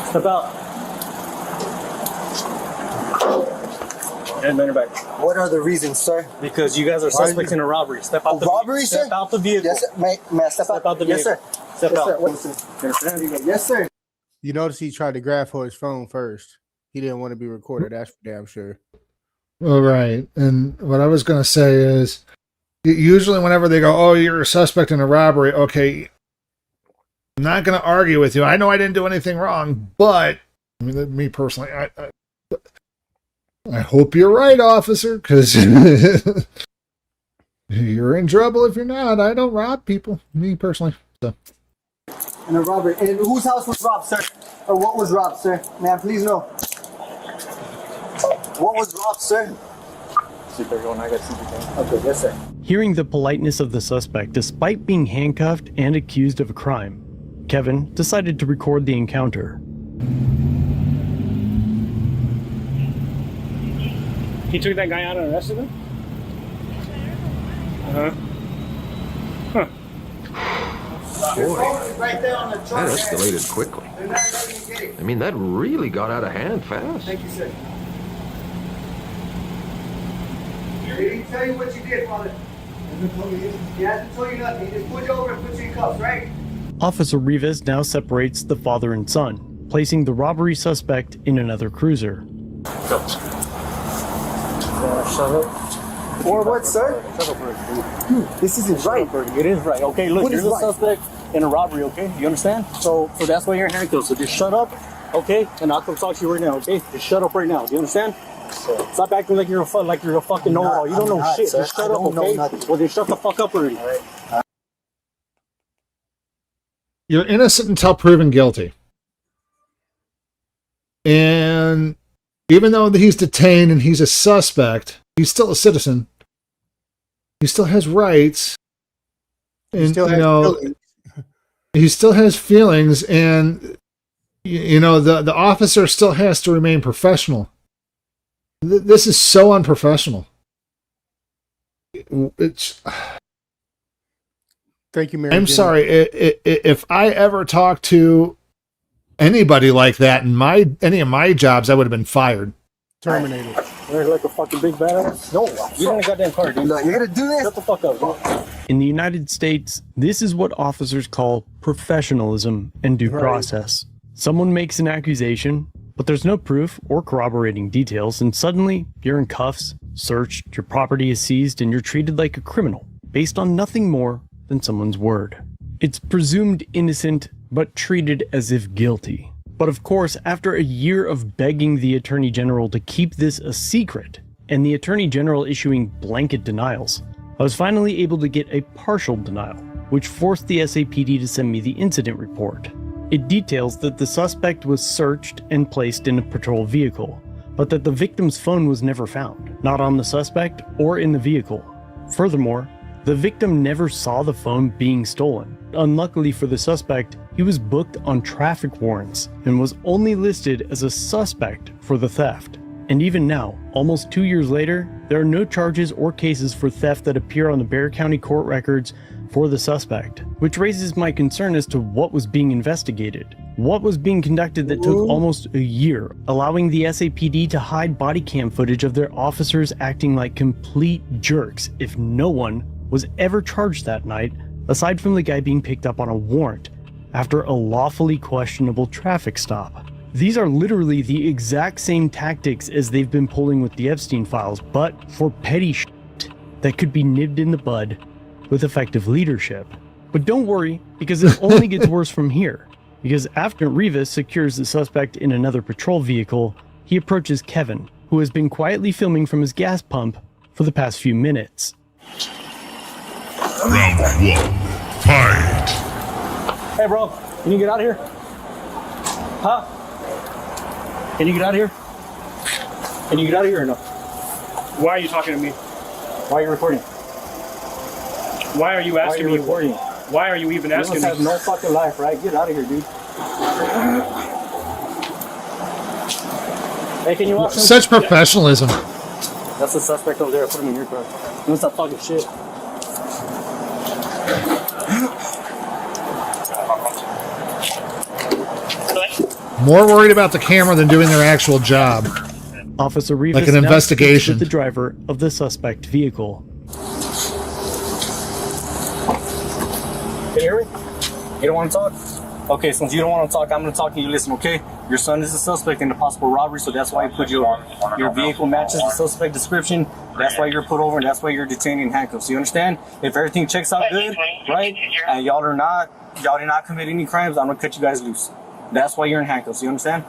S4: Step out. And bend your back.
S13: What are the reasons, sir?
S4: Because you guys are suspects in a robbery. Step out the
S13: robbery, sir?
S4: Step out the vehicle.
S13: Yes, sir. May I step
S4: out the vehicle.
S13: Yes, sir.
S4: Step
S13: yes,
S4: out.
S13: Sir. Wait, sir. You understand? Yes, sir.
S2: You notice he tried to grab for his phone first. He didn't want to be recorded. That's for damn sure.
S3: All right. And what I was going to say is, usually whenever they go, oh, you're a suspect in a robbery, okay, I'm not going to argue with you. I know I didn't do anything wrong, but I mean, me personally, I hope you're right, officer, because you're in trouble if you're not. I don't rob people, me personally. So.
S13: In a robbery. And whose house was robbed, sir? Or what was robbed, sir? Ma'am, please know. What was robbed, sir? Okay, yes, sir.
S15: Hearing the politeness of the suspect despite being handcuffed and accused of a crime, Kevin decided to record the encounter.
S4: He took that guy out and arrested him? Huh.
S9: Boy, that escalated quickly. I mean, that really got out of hand fast.
S13: Thank you, sir. He didn't tell you what you did, Father. He hasn't told you nothing. He just pulled you over and put you in cuffs, right?
S15: Officer Rivas now separates the father and son, placing the robbery suspect in another cruiser.
S13: Shut up. Or what, sir? This isn't right.
S4: It is right. Okay, look, you're the
S13: right?
S4: suspect in a robbery, okay? You understand? So that's why you're in handcuffs. So just shut up, okay? And I'll come talk to you right now, okay? Just shut up right now. Do you understand? Stop acting like you're a fucking know-it-all. You don't know shit. Just shut up, okay? Well, then shut the fuck up already. All right.
S3: You're innocent until proven guilty. And even though he's detained and he's a suspect, he's still a citizen. He still has rights. And, he still has feelings. And, the officer still has to remain professional. This is so unprofessional. It's...
S2: Thank you, Mary.
S3: I'm sorry. If I ever talked to anybody like that in any of my jobs, I would have been fired.
S2: Terminated.
S4: You're like a fucking big badass. No, get in the goddamn car, dude.
S13: No, you're gonna do this?
S4: Shut the fuck up, bro.
S15: In the United States, this is what officers call professionalism and due process. Someone makes an accusation, but there's no proof or corroborating details, and suddenly you're in cuffs, searched, your property is seized, and you're treated like a criminal, based on nothing more than someone's word. It's presumed innocent, but treated as if guilty. But of course, after a year of begging the Attorney General to keep this a secret, and the Attorney General issuing blanket denials, I was finally able to get a partial denial, which forced the SAPD to send me the incident report. It details that the suspect was searched and placed in a patrol vehicle, but that the victim's phone was never found, not on the suspect or in the vehicle. Furthermore, the victim never saw the phone being stolen. Unluckily for the suspect, he was booked on traffic warrants and was only listed as a suspect for the theft. And even now, almost 2 years later, there are no charges or cases for theft that appear on the Bexar County court records for the suspect, which raises my concern as to what was being investigated. What was being conducted that took almost a year, allowing the SAPD to hide body cam footage of their officers acting like complete jerks if no one was ever charged that night, aside from the guy being picked up on a warrant after a lawfully questionable traffic stop. These are literally the exact same tactics as they've been pulling with the Epstein files, but for petty shit that could be nipped in the bud with effective leadership. But don't worry, because it only gets worse from here. Because after Rivas secures the suspect in another patrol vehicle, he approaches Kevin, who has been quietly filming from his gas pump for the past few minutes.
S16: Round one, fight!
S4: Hey bro, can you get out of here? Huh? Can you get out of here? Can you get out of here or no?
S14: Why are you talking to me?
S4: Why are you recording?
S14: Why are you asking me?
S4: Recording?
S14: Why are you even asking me?
S4: You have no fucking life, right? Get out of here, dude. Hey, can you walk?
S3: Such professionalism.
S4: That's the suspect over there. Put him in your car. Don't stop talking shit.
S3: More worried about the camera than doing their actual job.
S15: Officer Rivas
S3: like an
S15: now
S3: investigation.
S15: speaks with the driver of the suspect vehicle.
S4: Can you hear me? You don't want to talk? Okay, since you don't want to talk, I'm going to talk and you listen, okay? Your son is a suspect in a possible robbery, so that's why you put your vehicle matches the suspect description. That's why you're put over, and that's why you're detained in handcuffs. You understand? If everything checks out good, right, and y'all did not commit any crimes, I'm going to cut you guys loose. That's why you're in handcuffs. You understand?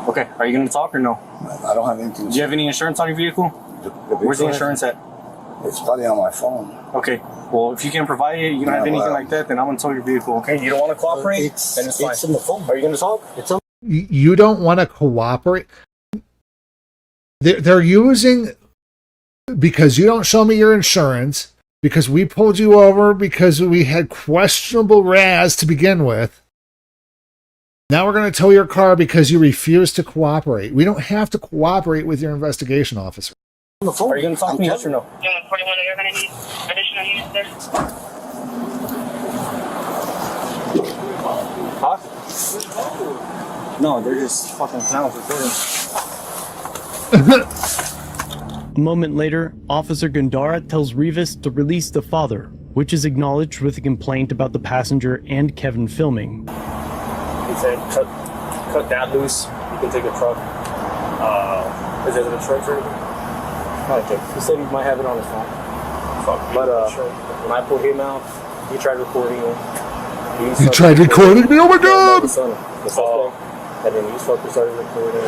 S4: Okay, are you going to talk or no?
S13: I don't have anything.
S4: Do you have any insurance on your vehicle? Where's the insurance at?
S13: It's probably on my phone.
S4: Okay, well, if you can't provide it, you don't have anything like that, then I'm going to tow your vehicle, okay? You don't want to cooperate? Then it's fine. It's in the phone. Are you going to talk? It's on.
S3: You don't want to cooperate? They're using, because you don't show me your insurance, because we pulled you over because we had questionable RAS to begin with. Now we're going to tow your car because you refuse to cooperate. We don't have to cooperate with your investigation officer.
S4: Are you going to talk to me, yes or no?
S17: You're going to need additional units there.
S4: Huh? No, they're just fucking clowns recording.
S15: A moment later, Officer Gandara tells Rivas to release the father, which is acknowledged with a complaint about the passenger and Kevin filming.
S4: He said, cut that loose, you can take a truck. Is there an insurance or anything? Okay. He said he might have it on his phone. But when I pulled him out, he tried recording him.
S3: He tried recording me? Oh my god!
S4: The suspect. And then you fuckers started recording him.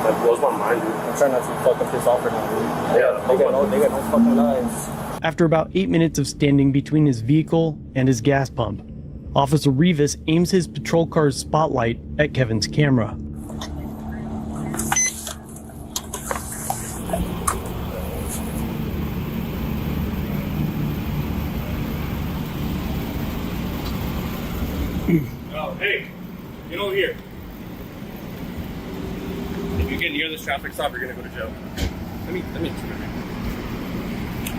S4: That blows my mind, dude. I'm trying not to fucking piss off right now, dude. They got no fucking lives.
S15: After about 8 minutes of standing between his vehicle and his gas pump, Officer Rivas aims his patrol car's spotlight at Kevin's camera.
S14: Oh, hey, get over here. If you get near this traffic stop, you're gonna go to jail. Let me.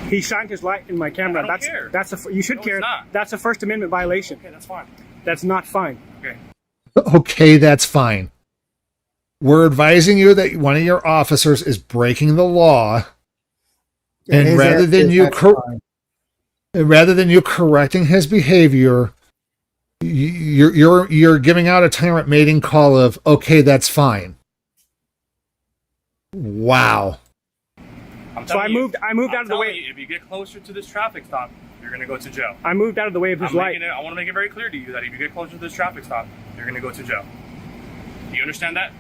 S18: He shined his light in my camera.
S14: I don't care.
S18: You should care. That's a First Amendment violation.
S14: Okay, that's fine.
S18: That's not fine.
S14: Okay.
S3: Okay, that's fine. We're advising you that one of your officers is breaking the law, and rather than you correcting his behavior, you're giving out a tyrant mating call of, okay, that's fine. Wow.
S18: So I moved out of the way.
S14: If you get closer to this traffic stop, you're going to go to jail.
S18: I moved out of the way of his light.
S14: I want to make it very clear to you that if you get closer to this traffic stop, you're going to go to jail. Do you understand that?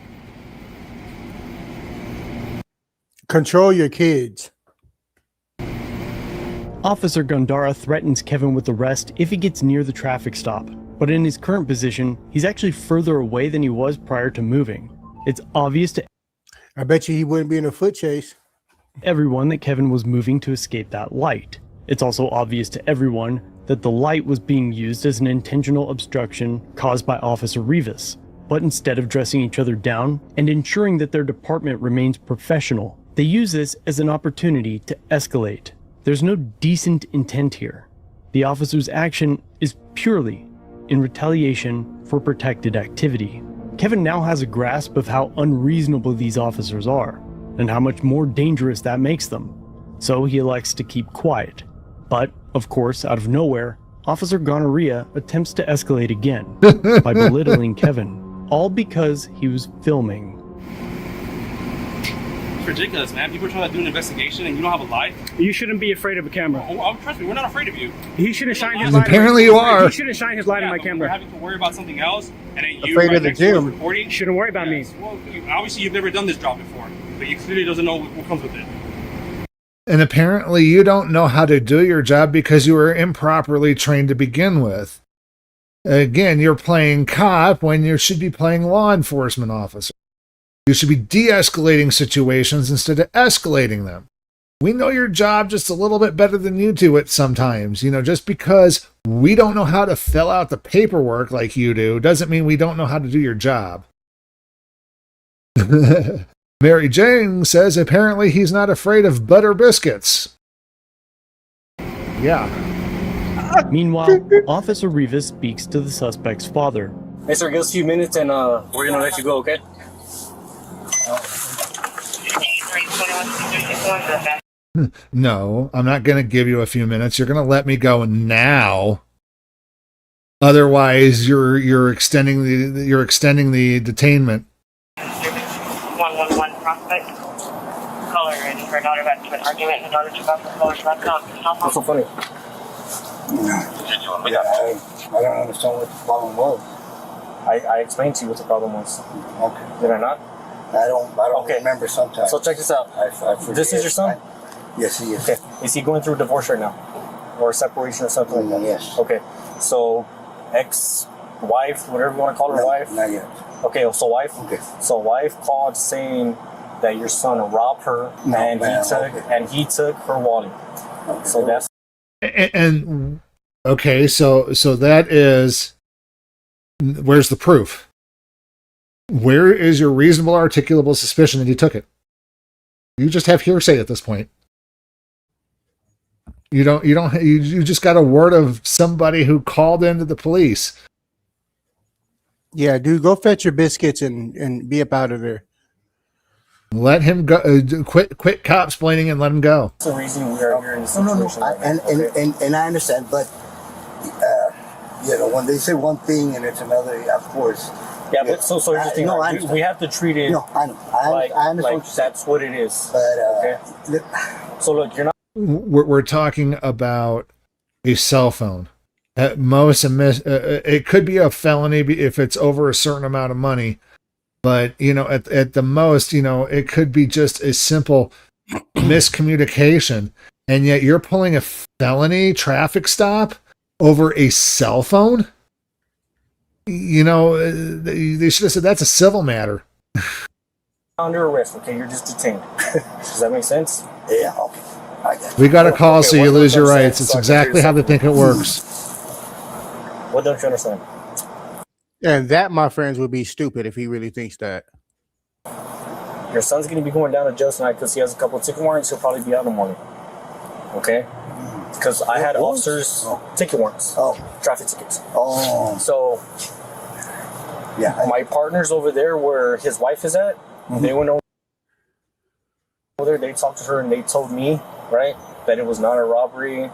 S2: Control your kids.
S15: Officer Gondara threatens Kevin with arrest if he gets near the traffic stop, but in his current position, he's actually further away than he was prior to moving. It's obvious to
S2: I bet you he wouldn't be in a foot chase.
S15: Everyone that Kevin was moving to escape that light. It's also obvious to everyone that the light was being used as an intentional obstruction caused by Officer Rivas. But instead of dressing each other down and ensuring that their department remains professional, they use this as an opportunity to escalate. There's no decent intent here. The officer's action is purely in retaliation for protected activity. Kevin now has a grasp of how unreasonable these officers are, and how much more dangerous that makes them. So he elects to keep quiet. But, of course, out of nowhere, Officer Gonorrhea attempts to escalate again by belittling Kevin, all because he was filming.
S14: It's ridiculous, man. People are trying to do an investigation and you don't have a light.
S18: You shouldn't be afraid of a camera.
S14: Oh, trust me, we're not afraid of you.
S18: He shouldn't shine his light.
S3: Apparently you are.
S18: He shouldn't shine his light in my camera.
S14: We're having to worry about something else, and then you
S2: Afraid of the gym.
S14: recording.
S18: Shouldn't worry about me.
S14: Well, obviously you've never done this job before, but you clearly doesn't know what comes with it.
S3: And apparently you don't know how to do your job because you were improperly trained to begin with. Again, you're playing cop when you should be playing law enforcement officer. You should be de-escalating situations instead of escalating them. We know your job just a little bit better than you do it sometimes. You know, just because we don't know how to fill out the paperwork like you do doesn't mean we don't know how to do your job. Mary Jane says apparently he's not afraid of butter biscuits. Yeah.
S15: Meanwhile, Officer Rivas speaks to the suspect's father.
S4: Hey, sir, give us a few minutes and we're going to let you go, okay?
S3: No, I'm not going to give you a few minutes. You're going to let me go now. Otherwise, you're extending the detainment.
S17: 111 Prospect. Caller and her daughter got into an argument. The daughter took off the caller's laptop.
S4: What's so funny?
S13: I don't understand what the problem was.
S4: I explained to you what the problem was.
S13: Okay.
S4: Did I not?
S13: I don't remember sometimes.
S4: So check this out.
S13: I forget.
S4: This is your son?
S13: Yes, he is.
S4: Okay. Is he going through a divorce right now? Or a separation or something like that?
S13: Yes.
S4: Okay. So, ex-wife, whatever you want to call her, wife?
S13: Not yet.
S4: Okay, so wife?
S13: Okay.
S4: So wife called saying that your son robbed her and he took her wallet.
S13: Okay.
S4: So that's...
S3: And okay, so that is... Where's the proof? Where is your reasonable articulable suspicion that he took it? You just have hearsay at this point. You just got a word of somebody who called into the police.
S2: Yeah, dude, go fetch your biscuits and be up out of there.
S3: Let him go. Quit cop-splaining and let him go.
S4: That's the reason we are here in this situation.
S13: And I understand, but when they say one thing and it's another, of course.
S4: Yeah, but so you're just thinking, we have to treat it.
S13: No, I know. I understand.
S4: Like that's what it is.
S13: But
S4: okay. So look, you're not.
S3: We're talking about a cell phone. At most, it could be a felony if it's over a certain amount of money. But, at the most, it could be just a simple miscommunication. And yet you're pulling a felony traffic stop over a cell phone? They should have said that's a civil matter.
S4: Under arrest, okay? You're just detained. Does that make sense?
S13: Yeah, okay.
S3: We got a call, so you lose your rights. It's exactly how they think it works.
S4: What don't you understand?
S2: And that, my friends, would be stupid if he really thinks that.
S4: Your son's going to be going down to jail tonight because he has a couple of ticket warrants. He'll probably be out in the morning. Okay? Because I had officers ticket warrants.
S13: Oh.
S4: Traffic tickets.
S13: Oh.
S4: So
S19: Yeah. My partners over there where his wife is at, they went over there, they talked to her and they told me, right, that it was not a robbery,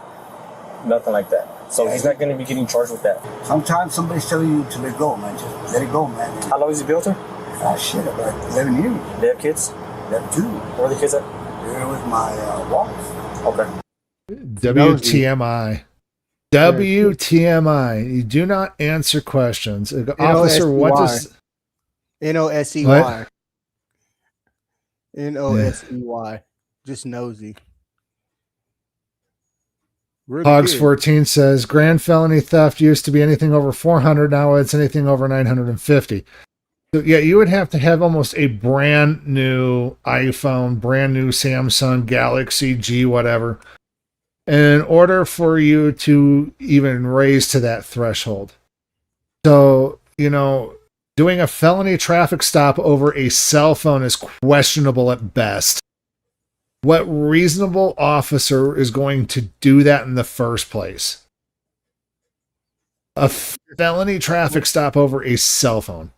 S19: nothing like that. So he's not going to be getting charged with that.
S20: Sometimes somebody's telling you to let go, man. Just let it go, man.
S19: How long has he been with her?
S20: Shit, about 11 years.
S19: They have kids?
S20: They have 2.
S19: Where are the kids at?
S20: They're with my wife.
S19: Okay.
S3: WTMI. WTMI. You do not answer questions. Officer, what does...
S2: Nosey. Nosey. Just nosy.
S3: Hogs 14 says grand felony theft used to be anything over 400. Now it's anything over 950. So yeah, you would have to have almost a brand new iPhone, brand new Samsung Galaxy G, whatever, in order for you to even raise to that threshold. So, you know, doing a felony traffic stop over a cell phone is questionable at best. What reasonable officer is going to do that in the first place? A felony traffic stop over a cell phone.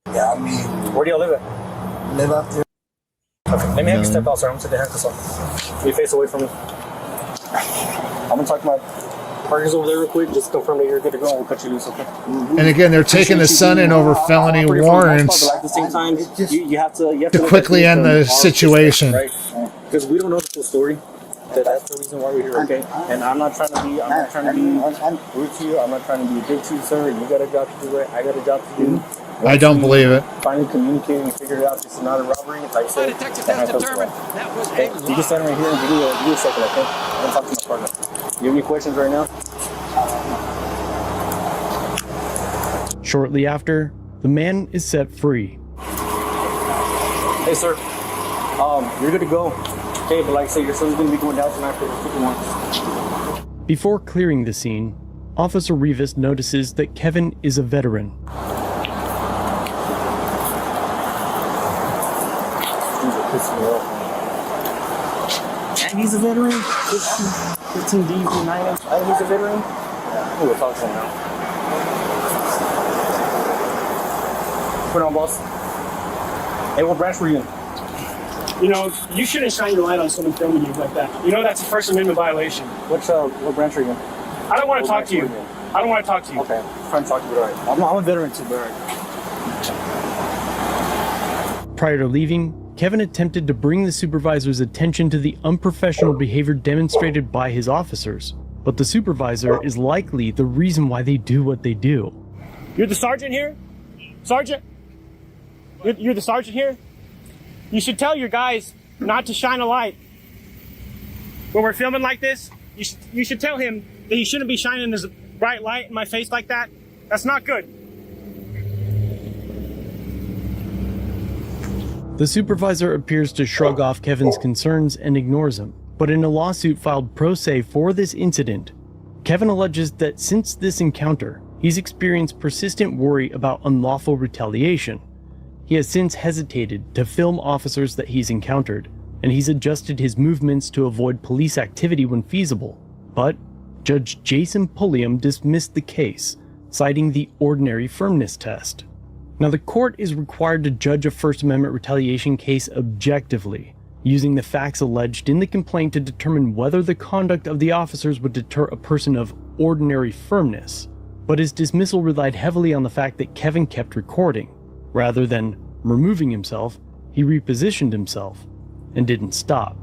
S20: Yeah, I mean...
S19: Where do y'all live at?
S20: Live out there.
S19: Okay, let me have you step out, sir. I'm going to take the handcuffs off. You face away from me. I'm going to talk to my partners over there real quick. Just confirm that you're good to go and we'll cut you loose, okay?
S3: And again, they're taking the son in over felony warrants
S19: But at the same time, you have to
S3: quickly end the situation.
S19: Because we don't know the full story. That's the reason why we're here, okay? And I'm not trying to be rude to you. I'm not trying to be a dick to you, sir. You got a job to do, right? I got a job to do.
S3: I don't believe it.
S19: Finally communicating and figure it out. This is not a robbery. Like I said, okay, you can stand right here and give me a second, okay? I'm going to talk to my partner. You have any questions right now?
S15: Shortly after, the man is set free.
S19: Hey, sir. You're good to go. Okay, but like I said, your son's going to be going down tonight for the 51.
S15: Before clearing the scene, Officer Rivas notices that Kevin is a veteran.
S19: And he's a veteran? 15 Ds, 9 and he's a veteran? Yeah. We'll talk to him now. Put on, boss. Hey, what branch were you in?
S18: You know, you shouldn't shine your light on someone filming you like that. You know that's a First Amendment violation.
S19: What branch are you in?
S18: I don't want to talk to you. I don't want to talk to you.
S19: Okay, I'm trying to talk to you, all right. I'm a veteran too, but all right.
S15: Prior to leaving, Kevin attempted to bring the supervisor's attention to the unprofessional behavior demonstrated by his officers, but the supervisor is likely the reason why they do what they do.
S18: You're the sergeant here? Sergeant? You're the sergeant here? You should tell your guys not to shine a light. When we're filming like this, you should tell him that he shouldn't be shining his bright light in my face like that. That's not good.
S15: The supervisor appears to shrug off Kevin's concerns and ignores him, but in a lawsuit filed pro se for this incident, Kevin alleges that since this encounter, he's experienced persistent worry about unlawful retaliation. He has since hesitated to film officers that he's encountered, and he's adjusted his movements to avoid police activity when feasible. But Judge Jason Pulliam dismissed the case, citing the ordinary firmness test. Now, the court is required to judge a First Amendment retaliation case objectively, using the facts alleged in the complaint to determine whether the conduct of the officers would deter a person of ordinary firmness. But his dismissal relied heavily on the fact that Kevin kept recording. Rather than removing himself, he repositioned himself and didn't stop.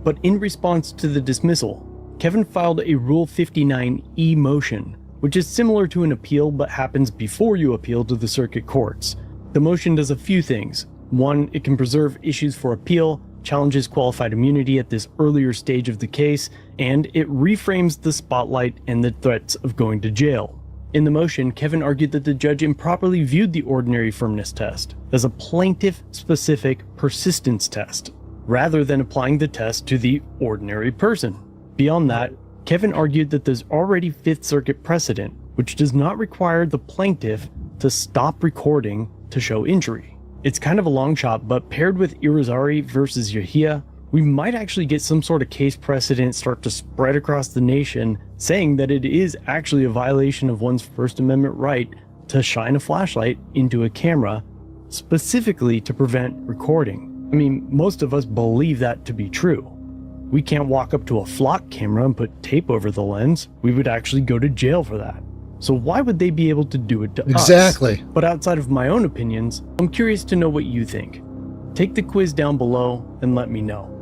S15: But in response to the dismissal, Kevin filed a Rule 59E motion, which is similar to an appeal but happens before you appeal to the circuit courts. The motion does a few things. One, it can preserve issues for appeal, challenges qualified immunity at this earlier stage of the case, and it reframes the spotlight and the threats of going to jail. In the motion, Kevin argued that the judge improperly viewed the ordinary firmness test as a plaintiff-specific persistence test, rather than applying the test to the ordinary person. Beyond that, Kevin argued that there's already Fifth Circuit precedent, which does not require the plaintiff to stop recording to show injury. It's kind of a long shot, but paired with Irizarry versus Yahia, we might actually get some sort of case precedent start to spread across the nation, saying that it is actually a violation of one's First Amendment right to shine a flashlight into a camera specifically to prevent recording. I mean, most of us believe that to be true. We can't walk up to a flock camera and put tape over the lens. We would actually go to jail for that. So why would they be able to do it to us?
S3: Exactly.
S15: But outside of my own opinions, I'm curious to know what you think. Take the quiz down below and let me know.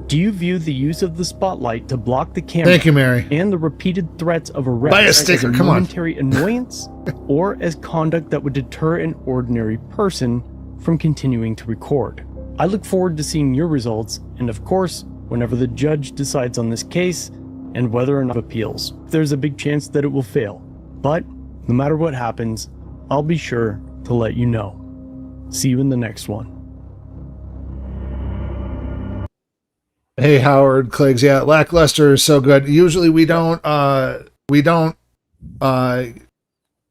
S15: Do you view the use of the spotlight to block the camera
S3: Thank you, Mary.
S15: and the repeated threats of arrest
S3: Buy a sticker,
S15: as a
S3: come on.
S15: momentary annoyance or as conduct that would deter an ordinary person from continuing to record? I look forward to seeing your results and, of course, whenever the judge decides on this case and whether or not appeals. There's a big chance that it will fail, but no matter what happens, I'll be sure to let you know. See you in the next one.
S3: Hey, Howard Cleggs. Yeah, Lackluster is so good. Usually we don't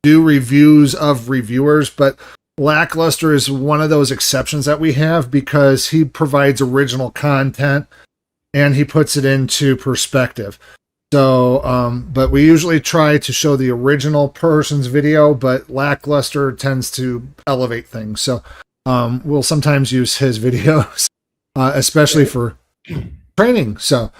S3: do reviews of reviewers, but Lackluster is one of those exceptions that we have because he provides original content and he puts it into perspective. So, but we usually try to show the original person's video, but Lackluster tends to elevate things. So, we'll sometimes use his videos, especially for training. So,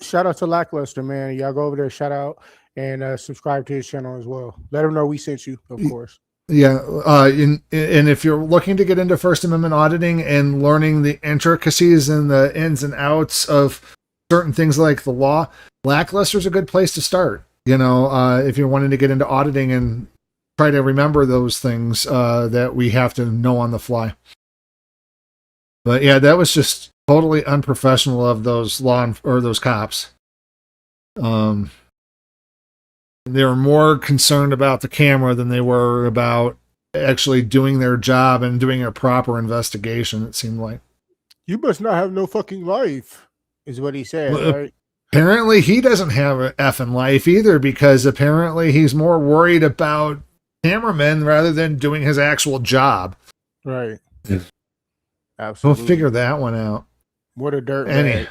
S2: shout out to Lackluster, man. Y'all go over there, shout out, and subscribe to his channel as well. Let him know we sent you, of course.
S3: Yeah, and if you're looking to get into First Amendment auditing and learning the intricacies and the ins and outs of certain things like the law, Lackluster is a good place to start. You know, if you're wanting to get into auditing and try to remember those things that we have to know on the fly. But yeah, that was just totally unprofessional of those those cops. They were more concerned about the camera than they were about actually doing their job and doing a proper investigation, it seemed like.
S2: You must not have no fucking life, is what he said,
S3: Well,
S2: right?
S3: Apparently he doesn't have an effing life either, because apparently he's more worried about cameramen rather than doing his actual job.
S2: Right.
S3: Absolutely. We'll figure that one out.
S2: What a dirt bag.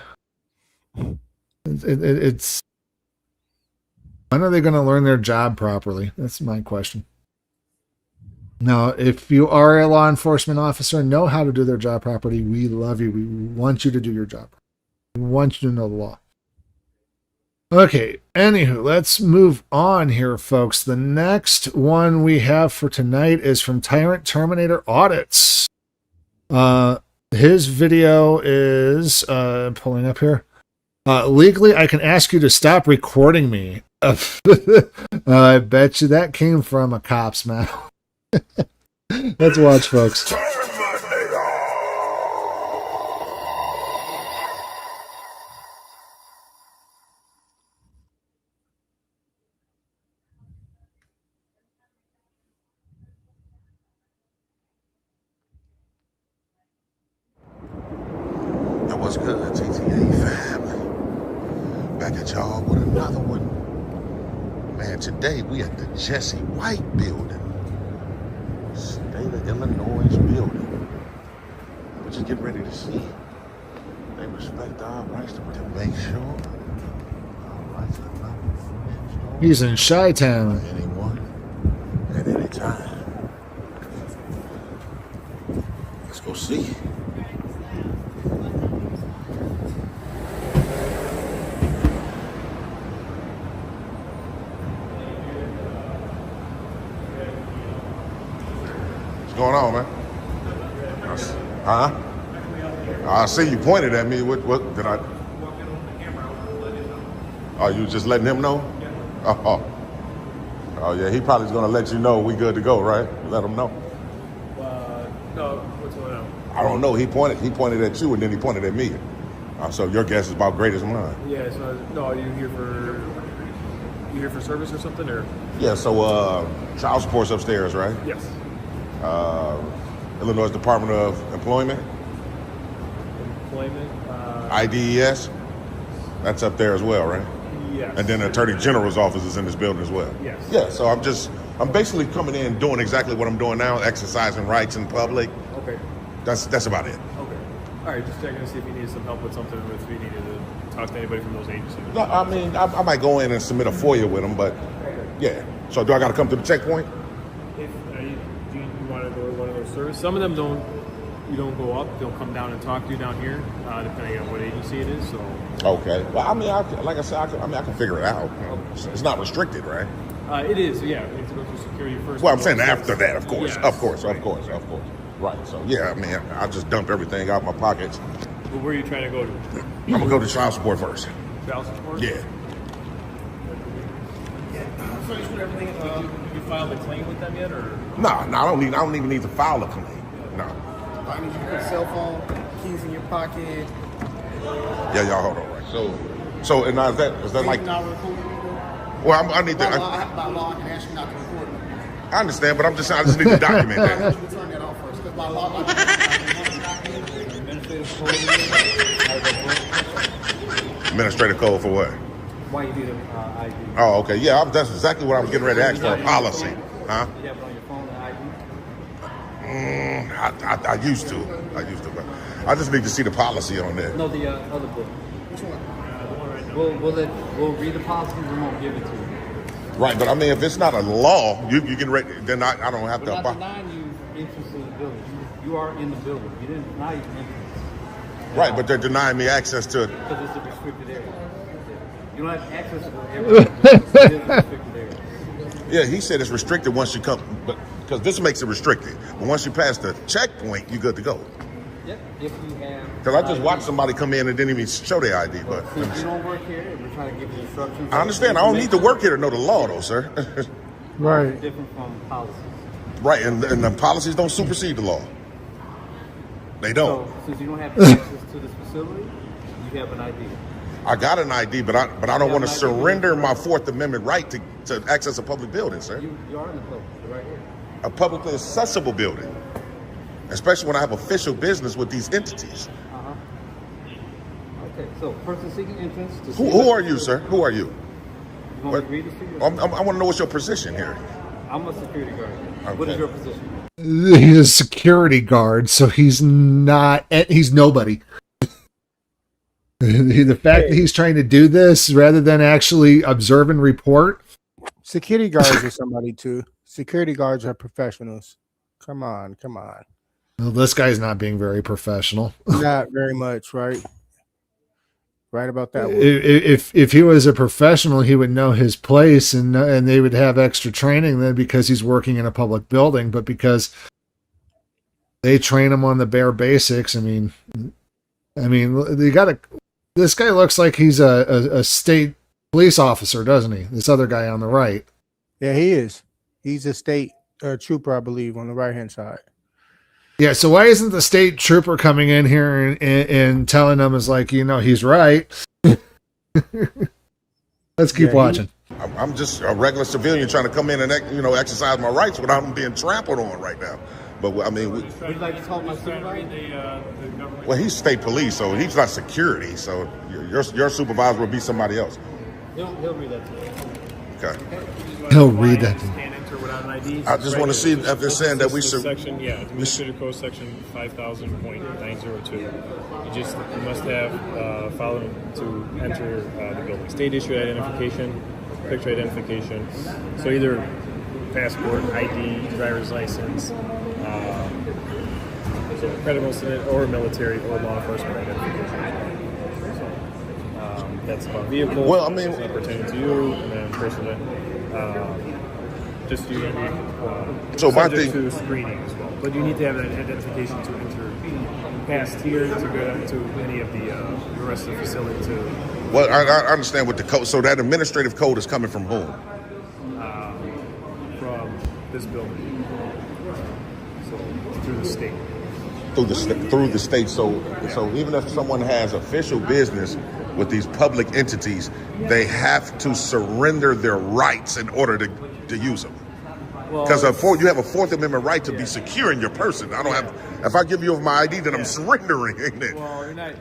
S3: It's when are they going to learn their job properly? That's my question. Now, if you are a law enforcement officer and know how to do their job properly, we love you. We want you to do your job. We want you to know the law. Okay, anywho, let's move on here, folks. The next one we have for tonight is from Tyrant Terminator Audits. His video is pulling up here. Legally, I can ask you to stop recording me. I bet you that came from a cop's mouth. Let's watch, folks.
S21: What's good, TTA family? Back at y'all with another one. Man, today we at the Jesse White building. State of Illinois building. We're just getting ready to see. They respect our rights to make sure our rights are not infringed.
S3: He's in Chi-Town.
S21: Anyone at any time. Let's go see. What's going on, man? Huh? I see you pointed at me. What did I? Oh, you just letting him know? Oh yeah, he probably's gonna let you know we good to go, right? Let him know.
S14: No, what's going on?
S21: I don't know. He pointed at you and then he pointed at me. So your guess is about great as mine.
S14: Yeah, no, are you here for service or something, or?
S21: Yeah, so child support's upstairs, right?
S14: Yes.
S21: Illinois Department of Employment. IDES. That's up there as well, right?
S14: Yes.
S21: And then the Attorney General's office is in this building as well.
S14: Yes.
S21: Yeah, so I'm basically coming in doing exactly what I'm doing now, exercising rights in public.
S14: Okay.
S21: That's about it.
S14: Okay. All right, just checking to see if you needed some help with something, or if you needed to talk to anybody from those agencies.
S21: No, I mean, I might go in and submit a FOIA with them, but yeah. So do I got to come to the checkpoint?
S8: If you want to go to one of those services, some of them don't. You don't go up; they'll come down and talk to you down here, depending on what agency it is. So.
S21: Okay. Well, I mean, like I said, I can figure it out. It's not restricted, right?
S8: It is. Yeah, you have to go through security first.
S21: Well, I'm saying after that, of course,
S8: yes.
S21: of course. Right. So yeah, I mean, I just dump everything out my pockets.
S8: But where are you trying to go to?
S21: I'm gonna go to child support first.
S8: Child support?
S21: Yeah.
S8: So you put everything. You filed a claim with them yet, or?
S21: No, I don't even need to file a claim. No.
S22: I need you to put cell phone, keys in your pocket.
S21: Yeah, y'all hold on, right? So, and now is that like?
S22: Not recording.
S21: Well, I need to.
S22: By law, I can ask you not to record me.
S21: I understand, but I just need to document that.
S22: You turn that off first, because by law,
S21: Administrative code for what?
S22: why you do the ID.
S21: Oh, okay. Yeah, that's exactly what I was getting ready to ask for. A policy, huh?
S22: You have it on your phone, the ID?
S21: I used to, but I just need to see the policy on there.
S22: No, the other book. Which one? We'll read the policy and we won't give it to you.
S21: Right, but I mean, if it's not a law, you get ready, then I don't have
S22: We're
S21: to.
S22: not denying you entrance to the building. You are in the building. You didn't deny you entrance.
S21: Right, but they're denying me access to it.
S22: Because it's a restricted area. You don't have access to everything. It is a restricted area.
S21: Yeah, he said it's restricted once you come, but because this makes it restricted. But once you pass the checkpoint, you're good to go.
S22: Yep, if you have.
S21: Because I just watched somebody come in and didn't even show their ID. But
S22: Since you don't work here, we're trying to give you instructions.
S21: I understand. I don't need to work here to know the law, though, sir.
S2: Right.
S22: Different from policies.
S21: Right, and the policies don't supersede the law. They don't.
S22: So, since you don't have access to this facility, you have an ID.
S21: I got an ID, but I don't want to surrender my Fourth Amendment right to access a public building, sir.
S22: You are in the public, right here.
S21: A publicly accessible building, especially when I have official business with these entities.
S22: Okay, so person seeking entrance to.
S21: Who are you, sir? Who are you?
S22: You want me to read this to you?
S21: I want to know what's your position here.
S22: I'm a security guard.
S21: Okay.
S22: What is your position?
S3: He's a security guard, so he's nobody. The fact that he's trying to do this rather than actually observe and report.
S2: Security guards are somebody too. Security guards are professionals. Come on.
S3: Well, this guy's not being very professional.
S2: Not very much, right? Right about that one.
S3: If he was a professional, he would know his place, and they would have extra training then because he's working in a public building. But because they train him on the bare basics, I mean, they got to. This guy looks like he's a state police officer, doesn't he? This other guy on the right.
S2: Yeah, he is. He's a state trooper, I believe, on the right-hand side.
S3: Yeah, so why isn't the state trooper coming in here and telling them is like, he's right? Let's keep watching.
S21: I'm just a regular civilian trying to come in and exercise my rights without being trampled on right now. But I mean,
S22: Would you like to talk my supervisor?
S21: well, he's state police, so he's not security. So your supervisor will be somebody else.
S22: He'll read that to you.
S21: Okay.
S3: He'll read that.
S21: I just want to see if they're saying that we should.
S8: Administrative Code Section 5000.902. You must have following to enter the building. State issued identification, picture identification. So either passport, ID, driver's license, credible or military or law enforcement identification. That's about vehicle.
S21: Well, I mean,
S8: it's not pertaining to you, and then person just you
S21: so my
S8: subject
S21: thing
S8: to screening as well. But you need to have that identification to enter past here to go to any of the rest of the facility to.
S21: Well, I understand what the code. So that administrative code is coming from whom?
S8: From this building. So through the state.
S21: Through the state. So even if someone has official business with these public entities, they have to surrender their rights in order to use them. Because you have a Fourth Amendment right to be secure in your person. I don't have. If I give you my ID, then I'm surrendering, ain't it?
S8: Well, we're not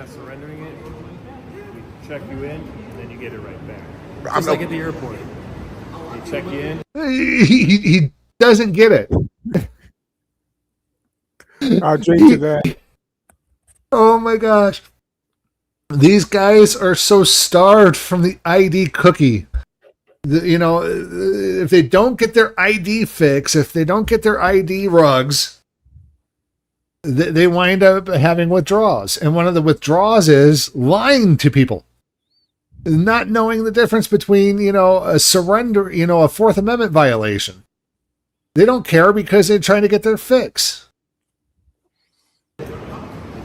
S8: surrendering it. We check you in, and then you get it right back. Just like at the airport. They check you in.
S3: He doesn't get it.
S2: I'll drink to that.
S3: Oh my gosh. These guys are so starved from the ID cookie. If they don't get their ID fix, if they don't get their ID rugs, they wind up having withdrawals. And one of the withdrawals is lying to people, not knowing the difference between, a surrender, a Fourth Amendment violation. They don't care because they're trying to get their fix.
S8: You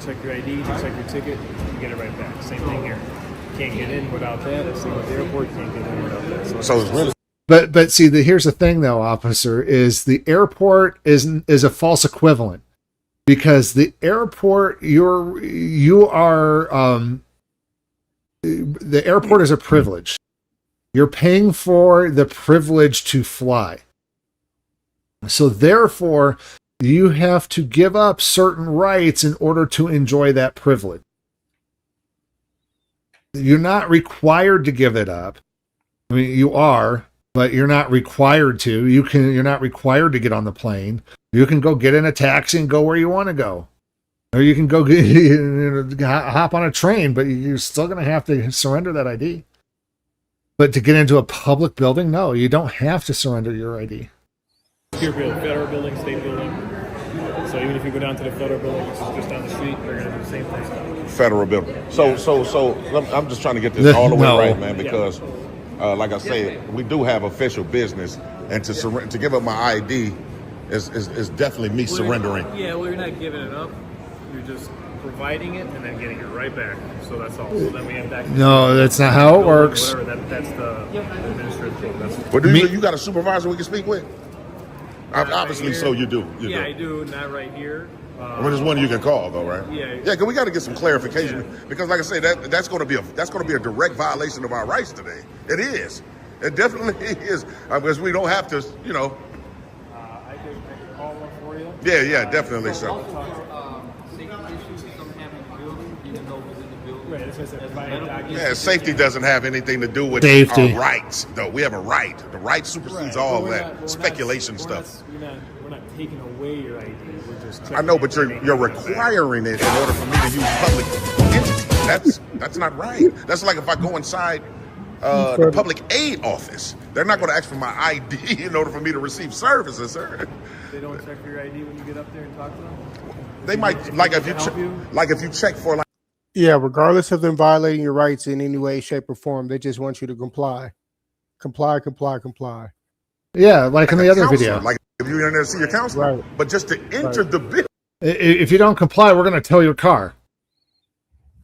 S8: check your ID, you check your ticket, you get it right back. Same thing here. Can't get in without that. Same with the airport, can't get in without that. So
S21: it's really.
S3: But see, here's the thing, though, officer, is the airport is a false equivalent, because the airport the airport is a privilege. You're paying for the privilege to fly. So therefore, you have to give up certain rights in order to enjoy that privilege. You're not required to give it up. I mean, you are, but you're not required to. You're not required to get on the plane. You can go get in a taxi and go where you want to go. Or you can go hop on a train, but you're still going to have to surrender that ID. But to get into a public building, no, you don't have to surrender your ID.
S8: Your building, federal building, state building. So even if you go down to the federal building, which is just down the street, they're going to do the same thing.
S21: Federal building. So I'm just trying to get this all the way right, man, because like I said, we do have official business, and to give up my ID is definitely me surrendering.
S8: Well, you're not giving it up. You're just providing it and then getting it right back. So that's all. So then we have back.
S3: No, that's not how it works.
S8: Whatever. That's the administrative thing.
S21: But you got a supervisor we can speak with? Obviously, so you do.
S8: Yeah, I do. Not right here.
S21: There's one you can call, though, right?
S8: Yeah.
S21: Because we got to get some clarification, because, like I say, that's going to be a direct violation of our rights today. It is. It definitely is, because we don't have to,
S8: I could call one for you.
S21: Yeah, definitely so. Yeah, safety doesn't have anything to do with
S3: safety.
S21: Our rights, though. We have a right. The right supersedes all that speculation stuff.
S8: We're not taking away your ID. We're just.
S21: I know, but you're requiring it in order for me to use public entities. That's not right. That's like if I go inside the public aid office, they're not going to ask for my ID in order for me to receive services, sir.
S8: They don't check for your ID when you get up there and talk to them.
S21: They might, if you check for.
S2: Yeah, regardless of them violating your rights in any way, shape, or form, they just want you to comply. Comply.
S3: Yeah, like in the other video.
S21: Like if you're in there to see your counselor.
S2: Right.
S21: But just to enter the building.
S3: If you don't comply, we're going to tow your car.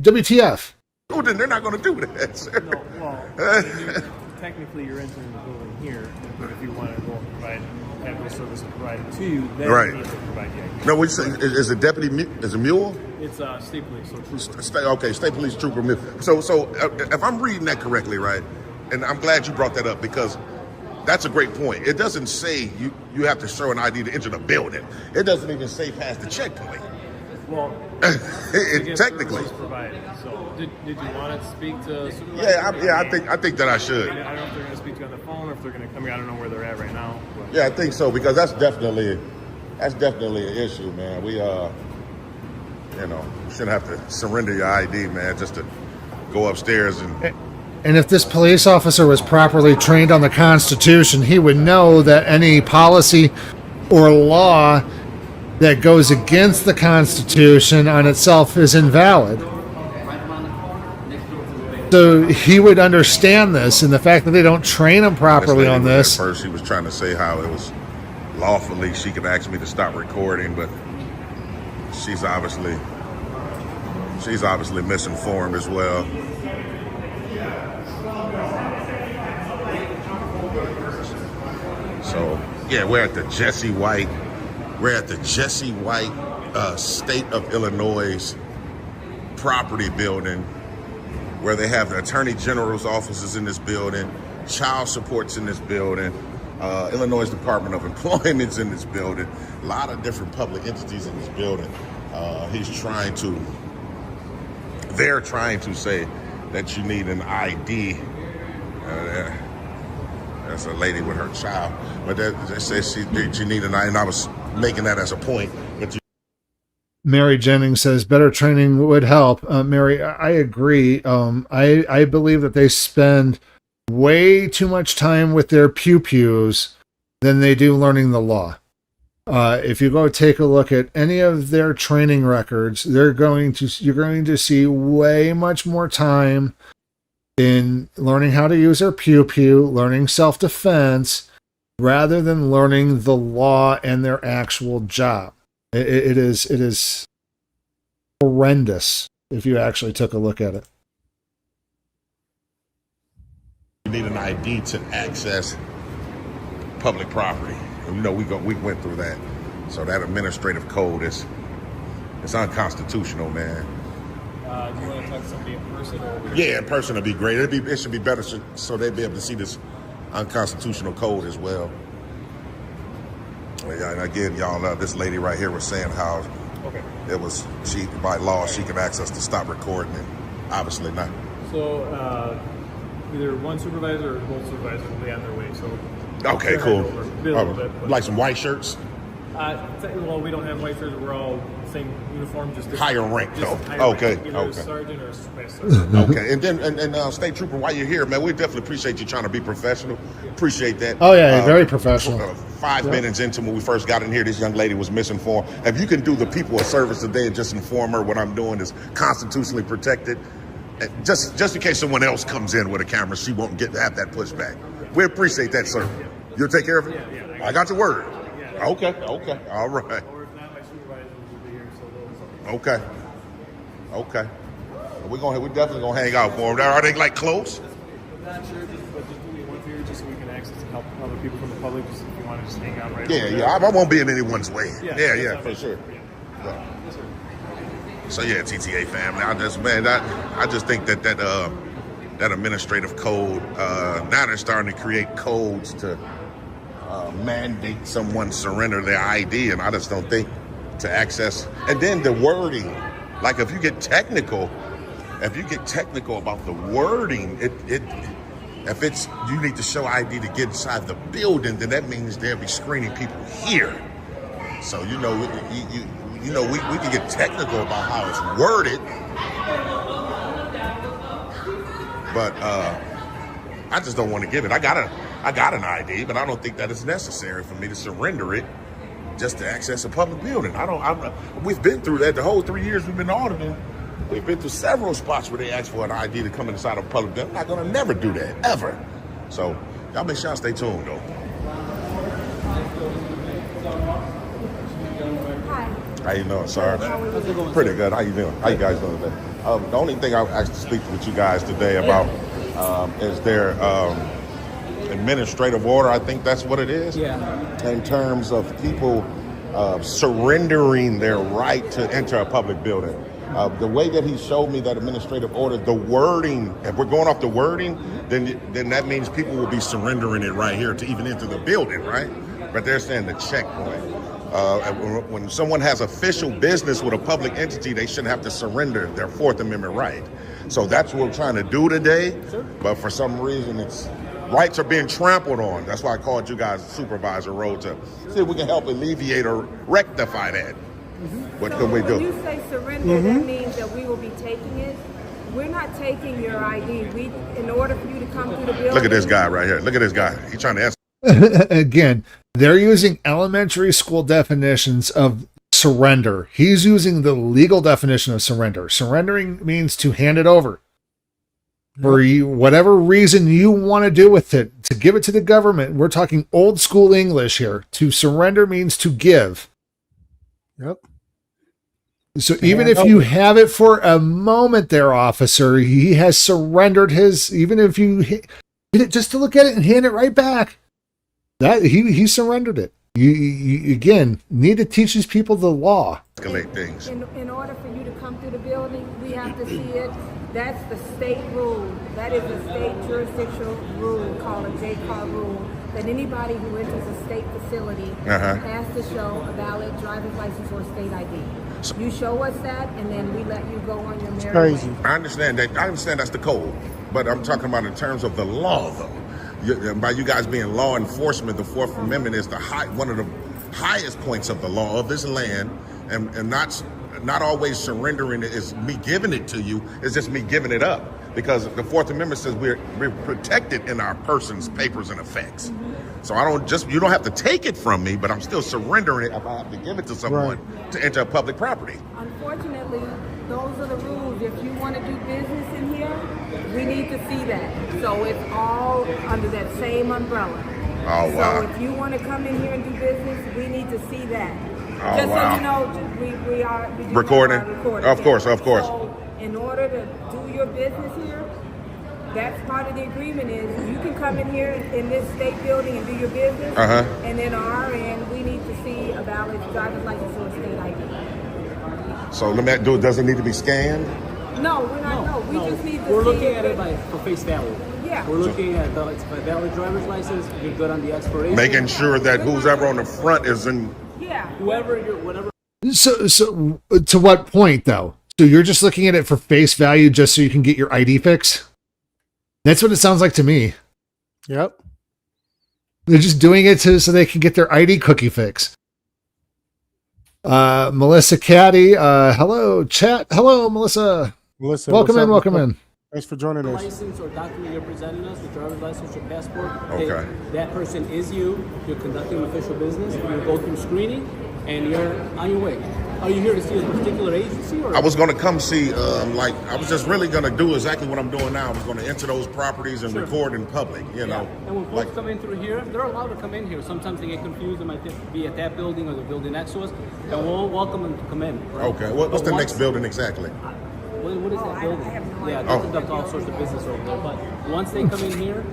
S3: WTF?
S21: Oh, then they're not going to do that, sir.
S8: No, well, technically you're entering the building here, but if you want to go and have those services provided to you, then you need to provide the ID.
S21: No, what you say? Is it deputy? Is it mule?
S8: It's state police, so trooper.
S21: State police trooper mule. So if I'm reading that correctly, right? And I'm glad you brought that up, because that's a great point. It doesn't say you have to show an ID to enter the building. It doesn't even say past the checkpoint.
S8: Well,
S21: technically.
S8: So did you want to speak to supervisor?
S21: Yeah, I think that I should.
S8: I don't know if they're going to speak to you on the phone or if they're going to come here. I don't know where they're at right now. But.
S21: Yeah, I think so, because that's definitely an issue, man. We shouldn't have to surrender your ID, man, just to go upstairs
S3: And if this police officer was properly trained on the Constitution, he would know that any policy or law that goes against the Constitution on itself is invalid. So he would understand this, and the fact that they don't train him properly on this.
S21: At first, he was trying to say how it was lawfully she could ask me to stop recording, but she's obviously misinformed as well. So yeah, we're at the Jesse White State of Illinois property building, where they have the Attorney General's offices in this building, child support's in this building, Illinois Department of Employment's in this building, a lot of different public entities in this building. They're trying to say that you need an ID. That's a lady with her child, but they say she need an ID, and I was making that as a point. But
S3: Mary Jennings says better training would help. Mary, I agree. I believe that they spend way too much time with their pew-pews than they do learning the law. If you go take a look at any of their training records, you're going to see way much more time in learning how to use their pew-pew, learning self-defense, rather than learning the law and their actual job. It is horrendous if you actually took a look at it.
S21: You need an ID to access public property. You know, we went through that. So that administrative code it's unconstitutional, man.
S8: Do you want to talk to somebody in person?
S21: Yeah, in person would be great. It should be better so they'd be able to see this unconstitutional code as well. And again, y'all, this lady right here was saying how she by law she can ask us to stop recording, and obviously not.
S8: So either one supervisor or both supervisors will be on their way. So
S21: okay, cool. Like some white shirts.
S8: Well, we don't have white shirts. We're all same uniform, just
S21: higher rank though.
S8: Okay,
S21: Rank,
S8: either sergeant or space sergeant.
S21: Okay, and then state trooper, while you're here, man, we definitely appreciate you trying to be professional. Appreciate that.
S3: Oh yeah, very professional.
S21: 5 minutes into when we first got in here, this young lady was misinformed. If you can do the people a service today and just inform her what I'm doing is constitutionally protected, just in case someone else comes in with a camera, she won't have that pushback. We appreciate that, sir. You'll take care of it? Yeah. I got your word. Okay, all right.
S8: Or if not, my supervisor will be here, so
S21: okay. We're definitely gonna hang out for them. Are they like close?
S8: I'm not sure, but just do me one favor, just so we can access and help other people from the public. Just if you want to just hang out right.
S21: Yeah. I won't be in anyone's way. Yeah, for sure.
S8: Yeah.
S21: So yeah, TTA family. I just think that administrative code. Now they're starting to create codes to mandate someone surrender their ID, and I just don't think to access. And then the wording, like if you get technical about the wording, if it's you need to show ID to get inside the building, then that means they'll be screening people here. So we can get technical about how it's worded, but I just don't want to give it. I got an ID, but I don't think that it's necessary for me to surrender it just to access a public building. We've been through that the whole 3 years we've been auditing. We've been through several spots where they ask for an ID to come inside of a public building. I'm not gonna never do that, ever. So y'all make sure y'all stay tuned though. How you doing, Sarge? Pretty good. How you doing? How you guys doing today? The only thing I asked to speak with you guys today about is their administrative order. I think that's what it is. Yeah. In terms of people surrendering their right to enter a public building. The way that he showed me that administrative order, the wording, if we're going off the wording, then that means people will be surrendering it right here to even enter the building, right? But they're saying the checkpoint. When someone has official business with a public entity, they shouldn't have to surrender their Fourth Amendment right. So that's what we're trying to do today. But for some reason, rights are being trampled on. That's why I called you guys supervisor role to see if we can help alleviate or rectify that. What can we do?
S1: When you say surrender, that means that we will be taking it. We're not taking your ID. In order for you to come through the building.
S21: Look at this guy right here. Look at this guy. He's trying to ask.
S3: Again, they're using elementary school definitions of surrender. He's using the legal definition of surrender. Surrendering means to hand it over. For whatever reason you want to do with it, to give it to the government. We're talking old school English here. To surrender means to give.
S2: Yep.
S3: So even if you have it for a moment there, officer, he has surrendered his, even if you get it just to look at it and hand it right back, that he surrendered it. You again need to teach these people the law.
S21: Things.
S1: In order for you to come through the building, we have to see it. That's the state rule. That is a state jurisdictional rule called a JCAR rule, that anybody who enters a state facility has to show a valid driver's license or state ID. You show us that, and then we let you go on your merry way.
S21: I understand that. I understand that's the code, but I'm talking about in terms of the law, though. By you guys being law enforcement, the Fourth Amendment is one of the highest points of the law of this land, and not always surrendering it is me giving it to you. It's just me giving it up. because the Fourth Amendment says we're protected in our persons, papers, and effects. So you don't have to take it from me, but I'm still surrendering it if I have to give it to someone to enter a public property.
S1: Unfortunately, those are the rules. If you want to do business in here, we need to see that. So it's all under that same umbrella.
S21: Oh, wow.
S1: So if you want to come in here and do business, we need to see that.
S21: Oh,
S1: Just
S21: wow.
S1: so you know, we are
S21: Recording?
S1: recording.
S21: Of course, of course.
S1: So in order to do your business here, that's part of the agreement is you can come in here in this state building and do your business, and then on our end, we need to see a valid driver's license or a state ID.
S21: So let me do it. Does it need to be scanned?
S1: No, we're not. No, we just need to
S5: We're
S1: see
S5: looking at it for face value.
S1: Yeah.
S5: We're looking at it's a valid driver's license. You're good on the expiration.
S21: Making sure that who's ever on the front is in.
S1: Yeah.
S5: Whatever.
S3: So to what point though? So you're just looking at it for face value just so you can get your ID fix? That's what it sounds like to me.
S2: Yep.
S3: They're just doing it so they can get their ID cookie fix. Melissa Caddy, hello, chat. Hello, Melissa.
S2: Melissa,
S3: welcome in,
S2: up?
S3: welcome in.
S2: Thanks for joining us.
S5: License or document you're presenting us, the driver's license or passport.
S21: Okay.
S5: That person is you. You're conducting official business. You go through screening, and you're on your way. Are you here to see a particular agency? Or?
S21: I was going to come see, I was just really going to do exactly what I'm doing now. I was going to enter those properties and record in public, you know.
S5: And when folks come in through here, they're allowed to come in here. Sometimes they get confused. They might be at that building or the building next to us. And we'll welcome them to come in. Right?
S21: Okay. What's the next building exactly?
S5: What is that building? Yeah, they conduct all sorts of business over there. But once they come in here,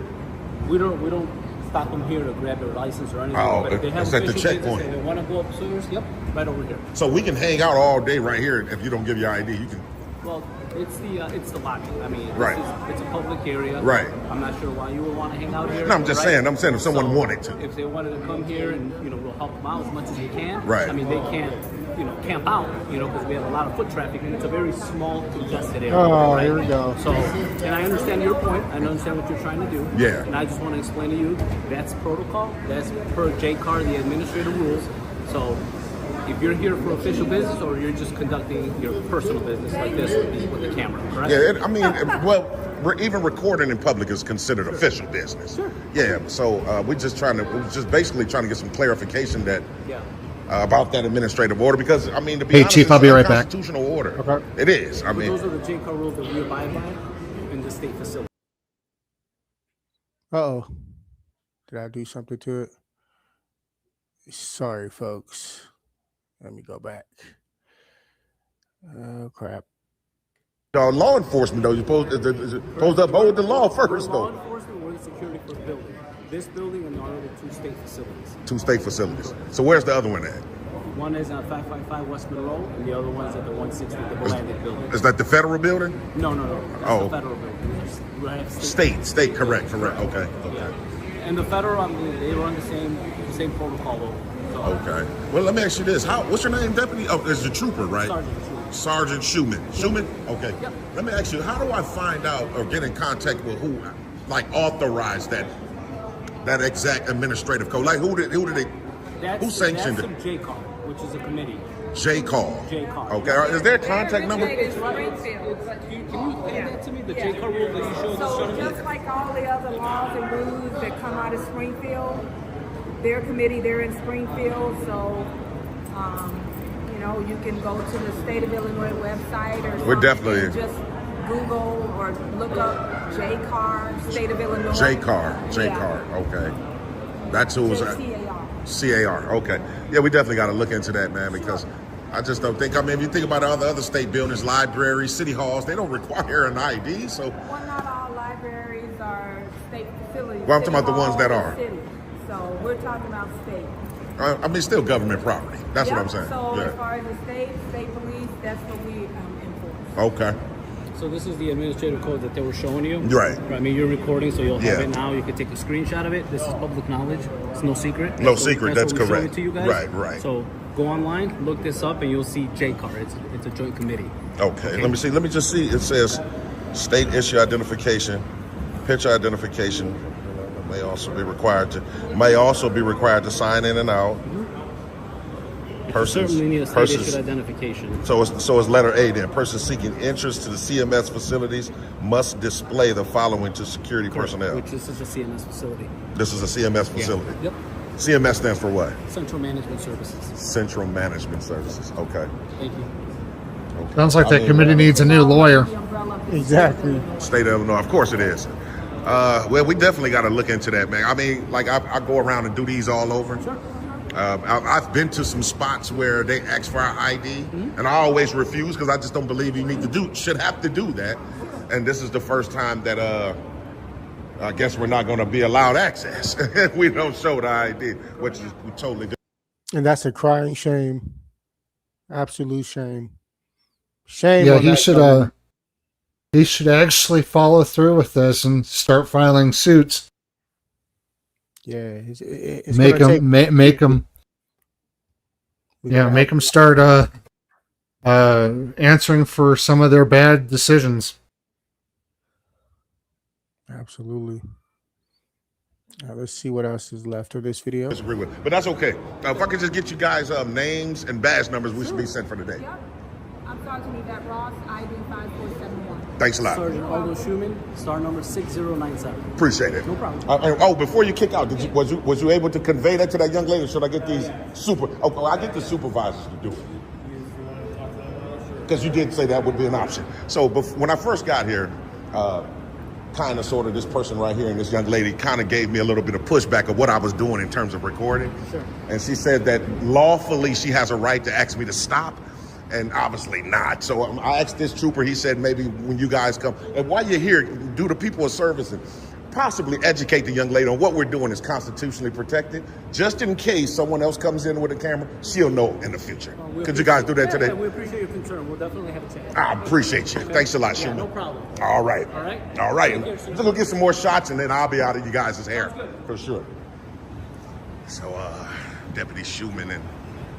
S5: we don't stop them here to grab their license or anything.
S21: Oh,
S5: but if they have
S21: it's at the
S5: official business
S21: checkpoint.
S5: and they want to go upstairs, yep, right over here.
S21: So we can hang out all day right here if you don't give your ID. You can.
S5: Well, it's the lobby. I mean, it's a public area.
S21: Right.
S5: I'm not sure why you would want to hang out here.
S21: No, I'm just saying. I'm saying if someone wanted to.
S5: If they wanted to come here and we'll help them out as much as we can.
S21: Right.
S5: I mean, they can't camp out because we have a lot of foot traffic and it's a very small congested area.
S2: Oh,
S5: right?
S2: here we go.
S5: So, and I understand your point. I understand what you're trying to do.
S21: Yeah.
S5: And I just want to explain to you that's protocol. That's per JCAR, the administrative rules. So. If you're here for official business or you're just conducting your personal business like this with the camera, correct?
S21: Yeah, I mean, well, even recording in public is considered official business.
S5: Sure.
S21: Yeah, so we're just basically trying to get some clarification that about that administrative order because, I mean, to be honest,
S3: Chief, I'll be right back.
S21: It's a constitutional order. Okay. It is. I mean,
S5: those are the JCAR rules that we abide by in the state facility.
S2: Uh-oh. Did I do something to it? Sorry, folks. Let me go back. Oh, crap.
S21: Law enforcement, though, you're supposed to uphold the law first,
S5: Law
S21: though.
S5: enforcement, we're the security for the building. This building and our other two state facilities.
S21: 2 state facilities. So where's the other one at?
S5: One is on 555 West Monroe, and the other one's at the 160, the Blanded building.
S21: Is that the federal building?
S5: No. That's the federal building. We have
S21: State, correct. Okay.
S5: Yeah. And the federal, I mean, they run the same protocol though. So.
S21: Okay. Well, let me ask you this. What's your name, Deputy? Oh, it's the trooper, right? Sergeant Schumann. Schumann? Okay. Yep. Let me ask you, how do I find out or get in contact with who, authorized that exact administrative code? Who sanctioned it?
S5: That's from JCAR, which is a committee.
S21: JCAR. Okay. Is there a contact number?
S5: Can you hand that to me, the JCAR rule that you showed us?
S1: So just like all the other laws and rules that come out of Springfield, their committee, they're in Springfield, so you can go to the State of Illinois website or
S21: We're definitely
S1: just Google or look up JCAR, State of Illinois.
S21: JCAR. Okay. That's who was at CAR. Okay. Yeah, we definitely got to look into that, man, because I just don't think, if you think about all the other state buildings, libraries, city halls, they don't require an ID, so.
S1: Well, not all libraries are state facilities.
S21: Well, I'm talking about the ones that are.
S1: City. So we're talking about state.
S21: I mean, still government property. That's what I'm saying.
S1: So as far as the state police, that's what we enforce.
S21: Okay.
S5: So this is the administrative code that they were showing you.
S21: Right.
S5: I mean, you're recording, so you'll have it now. You can take a screenshot of it. This is public knowledge. It's no secret.
S21: That's correct.
S5: Showing to you guys.
S21: Right.
S5: So go online, look this up, and you'll see JCAR. It's a joint committee.
S21: Okay. Let me see. Let me just see. It says state issue identification, picture identification. May also be required to sign in and out.
S5: Certainly
S21: Persons.
S5: need a state-issued identification.
S21: So it's letter A then. Persons seeking entrance to the CMS facilities must display the following to security personnel.
S5: Which this is a CMS facility.
S21: This is a CMS facility.
S5: Yep.
S21: CMS stands for what?
S5: Central Management Services.
S21: Central Management Services. Okay.
S5: Thank you.
S21: Okay.
S3: Sounds like that committee needs a new lawyer.
S2: Exactly.
S21: State of Illinois. Of course it is. Well, we definitely got to look into that, man. I mean, like I go around and do these all over.
S5: Sure.
S21: I've been to some spots where they ask for our ID, and I always refuse because I just don't believe you should have to do that. And this is the first time that I guess we're not going to be allowed access if we don't show the ID, which is totally different.
S2: And that's a crying shame. Absolute shame. Shame.
S3: Yeah,
S2: on that
S3: he should actually follow through with this and start filing suits.
S2: Yeah, it's
S3: make
S2: gonna
S3: them make them. Yeah, make them start answering for some of their bad decisions.
S2: Absolutely. Now, let's see what else is left of this video.
S21: Disagree with, but that's okay. If I could just get you guys names and badge numbers, we should be sent for the day.
S1: I'm Sergeant Yvette Ross, ID 5471.
S21: Thanks a lot.
S5: Sergeant Aldo Schumann, star number 6097.
S21: Appreciate it.
S5: No problem.
S21: Oh, before you kick out, was you able to convey that to that young lady? Or should I get these I get the supervisors to do it? Because you did say that would be an option. So when I first got here, kind of sort of this person right here and this young lady kind of gave me a little bit of pushback of what I was doing in terms of recording.
S5: Sure.
S21: And she said that lawfully she has a right to ask me to stop. And obviously not. So I asked this trooper, he said maybe when you guys come, and while you're here, do the people of service and possibly educate the young lady on what we're doing is constitutionally protected. Just in case someone else comes in with a camera, she'll know in the future. Could you guys do that today?
S5: Yeah, we appreciate your concern. We'll definitely have a chat.
S21: I appreciate you.
S5: Okay.
S21: Thanks a lot,
S5: Yeah,
S21: Schumann.
S5: no problem.
S21: All right.
S5: All right.
S21: All right.
S5: Take care,
S21: Let's go get some more shots and then I'll be out of you guys' hair for sure. So Deputy Schumann and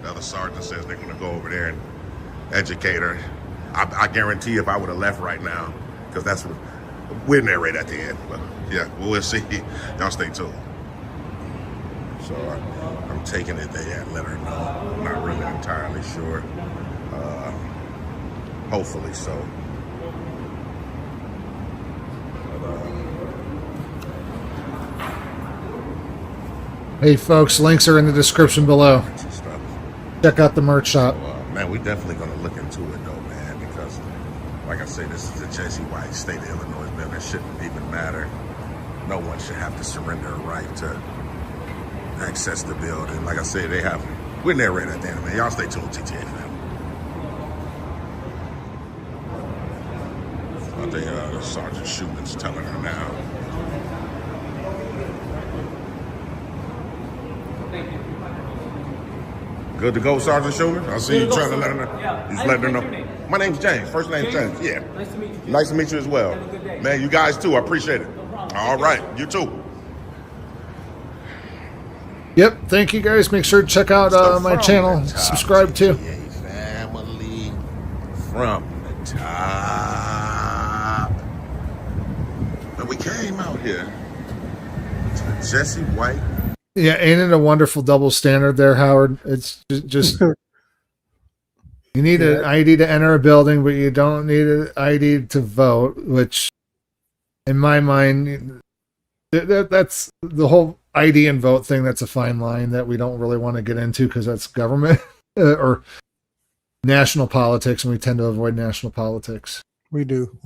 S21: the other sergeant says they're gonna go over there and educate her. I guarantee if I would have left right now, because that's what we'll narrate at the end. But yeah, we'll see. Y'all stay tuned. So I'm taking it they had let her know. I'm not really entirely sure. Hopefully so. But,
S3: Hey folks, links are in the description below. Check out the merch shop.
S21: man, we're definitely going to look into it though, man, because like I say, this is the Jesse White state of Illinois bill. It shouldn't even matter. No one should have to surrender a right to access the building. Like I say, we're narrating at the end, man. Y'all stay tuned, TTA fam. I think Sergeant Schumann's telling her now. Good to go, Sergeant Schumann? I see you trying to let her know.
S5: Yeah.
S21: He's letting her know. My name's James. First name's James. Yeah.
S5: Nice to meet you.
S21: Nice to meet you as well.
S5: Have a good day.
S21: Man, you guys too. I appreciate it. All right. You too.
S3: Yep. Thank you guys. Make sure to check out my channel. Subscribe too.
S21: Family from the top. But we came out here to Jesse White.
S3: Yeah, ain't it a wonderful double standard there, Howard? It's just you need an ID to enter a building, but you don't need an ID to vote, which in my mind, that's the whole ID and vote thing. That's a fine line that we don't really want to get into because that's government or national politics, and we tend to avoid national politics.
S2: We do.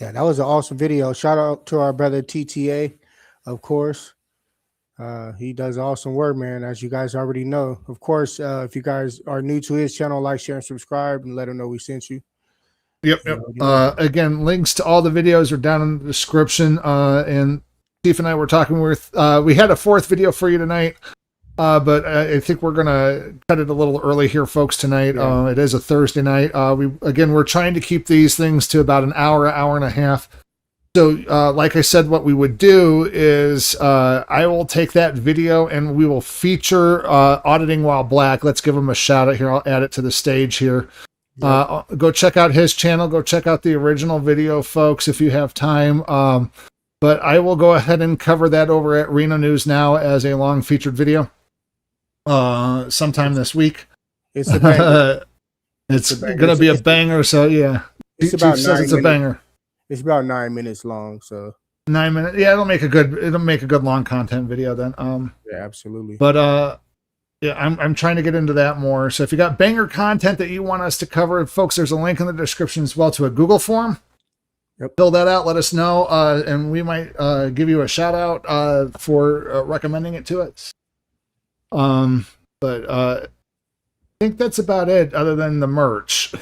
S2: Yeah, that was an awesome video. Shout out to our brother TTA. Of course, he does awesome work, man, as you guys already know. Of course, if you guys are new to his channel, like, share, and subscribe, and let him know we sent you.
S3: Yep. Again, links to all the videos are down in the description. And Steve and I were talking with, we had a fourth video for you tonight, but I think we're going to cut it a little early here, folks, tonight. Yeah. It is a Thursday night. We're trying to keep these things to about an hour and a half. So, like I said, what we would do is I will take that video and we will feature Auditing While Black. Let's give him a shout out here. I'll add it to the stage here. Go check out his channel. Go check out the original video, folks, if you have time. But I will go ahead and cover that over at Reno News Now as a long featured video. sometime this week.
S2: It's a banger.
S3: It's gonna be a banger. So yeah,
S2: it's
S3: Chief
S2: about
S3: says it's a banger.
S2: It's about 9 minutes long. So
S3: 9 minutes. Yeah, it'll make a good long content video then.
S2: Yeah, absolutely.
S3: But yeah, I'm trying to get into that more. So if you got banger content that you want us to cover, folks, there's a link in the description as well to a Google form.
S2: Yep.
S3: Fill that out. Let us know, and we might give you a shout out for recommending it to us. But I think that's about it, other than the merch.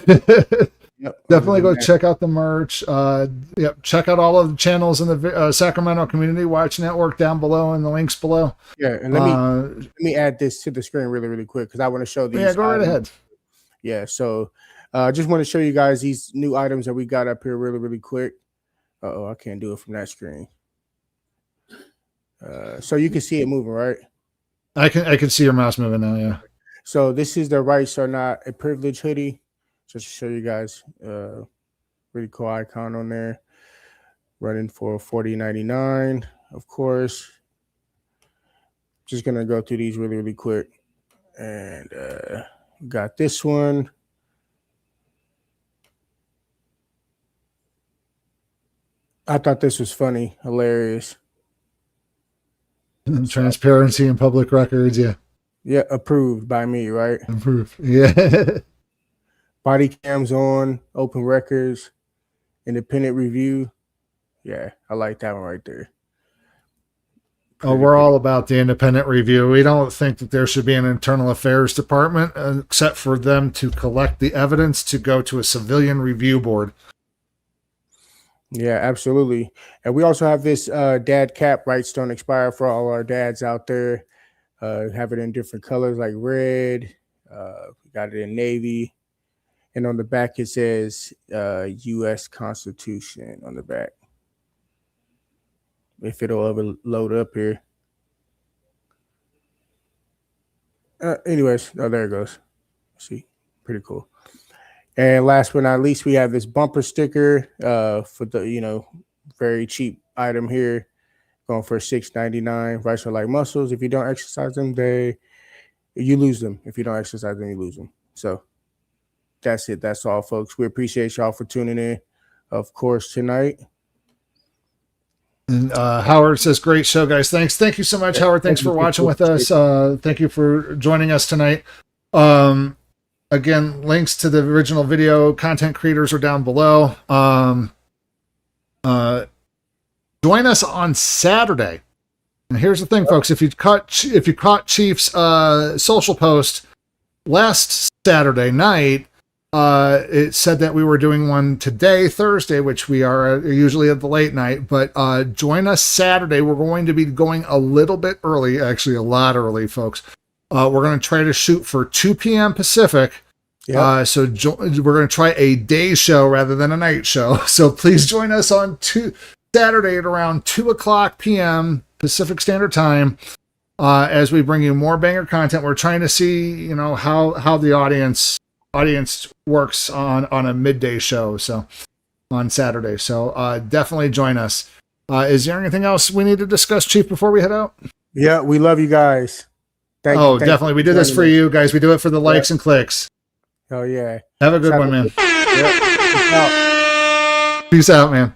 S2: Yep.
S3: Definitely go check out the merch. Yep, check out all of the channels in the Sacramento Community Watch Network down below in the links below.
S2: Yeah, and let me add this to the screen really quick because I want to show these.
S3: Yeah, go right ahead.
S2: Yeah, so I just want to show you guys these new items that we got up here really quick. I can't do it from that screen. So you can see it moving, right?
S3: I can see your mouse moving now. Yeah.
S2: So this is the Rights Are Not a Privilege hoodie. Just to show you guys, really cool icon on there. Running for $40.99, of course. Just gonna go through these really quick, and got this one. I thought this was funny, hilarious.
S3: Transparency in public records, yeah.
S2: Yeah, approved by me, right?
S3: Approved, yeah.
S2: Body cams on, open records, independent review. Yeah, I like that one right there.
S3: We're all about the independent review. We don't think that there should be an internal affairs department except for them to collect the evidence to go to a civilian review board.
S2: Yeah, absolutely. And we also have this dad cap, rights don't expire, for all our dads out there. Have it in different colors like red. We got it in navy. And on the back, it says U.S. Constitution on the back. If it'll ever load up here. Anyways, oh, there it goes. See, pretty cool. And last but not least, we have this bumper sticker for the, very cheap item here, going for $6.99. Rights are like muscles. If you don't exercise them, you lose them. If you don't exercise them, you lose them. So that's it. That's all, folks. We appreciate y'all for tuning in, of course, tonight.
S3: And Howard says, great show, guys. Thank you so much, Howard. Thanks for watching with us. Thank you for joining us tonight. Again, links to the original video content creators are down below. Join us on Saturday. And here's the thing, folks. If you caught Chief's social post last Saturday night, it said that we were doing one today, Thursday, which we are usually at the late night, but join us Saturday. We're going to be going a little bit early, actually a lot early, folks. We're going to try to shoot for 2 p.m. Pacific. Yep. So we're going to try a day show rather than a night show. So please join us on Saturday at around 2:00 p.m. Pacific Standard Time as we bring you more banger content. We're trying to see, how the audience works on a midday show, so on Saturday. So definitely join us. Is there anything else we need to discuss, Chief, before we head out?
S2: Yeah, we love you guys. Thank you.
S3: Definitely. We do this for you guys. We do it for the likes and clicks.
S2: Oh yeah.
S3: Have a good one, man. Peace out, man.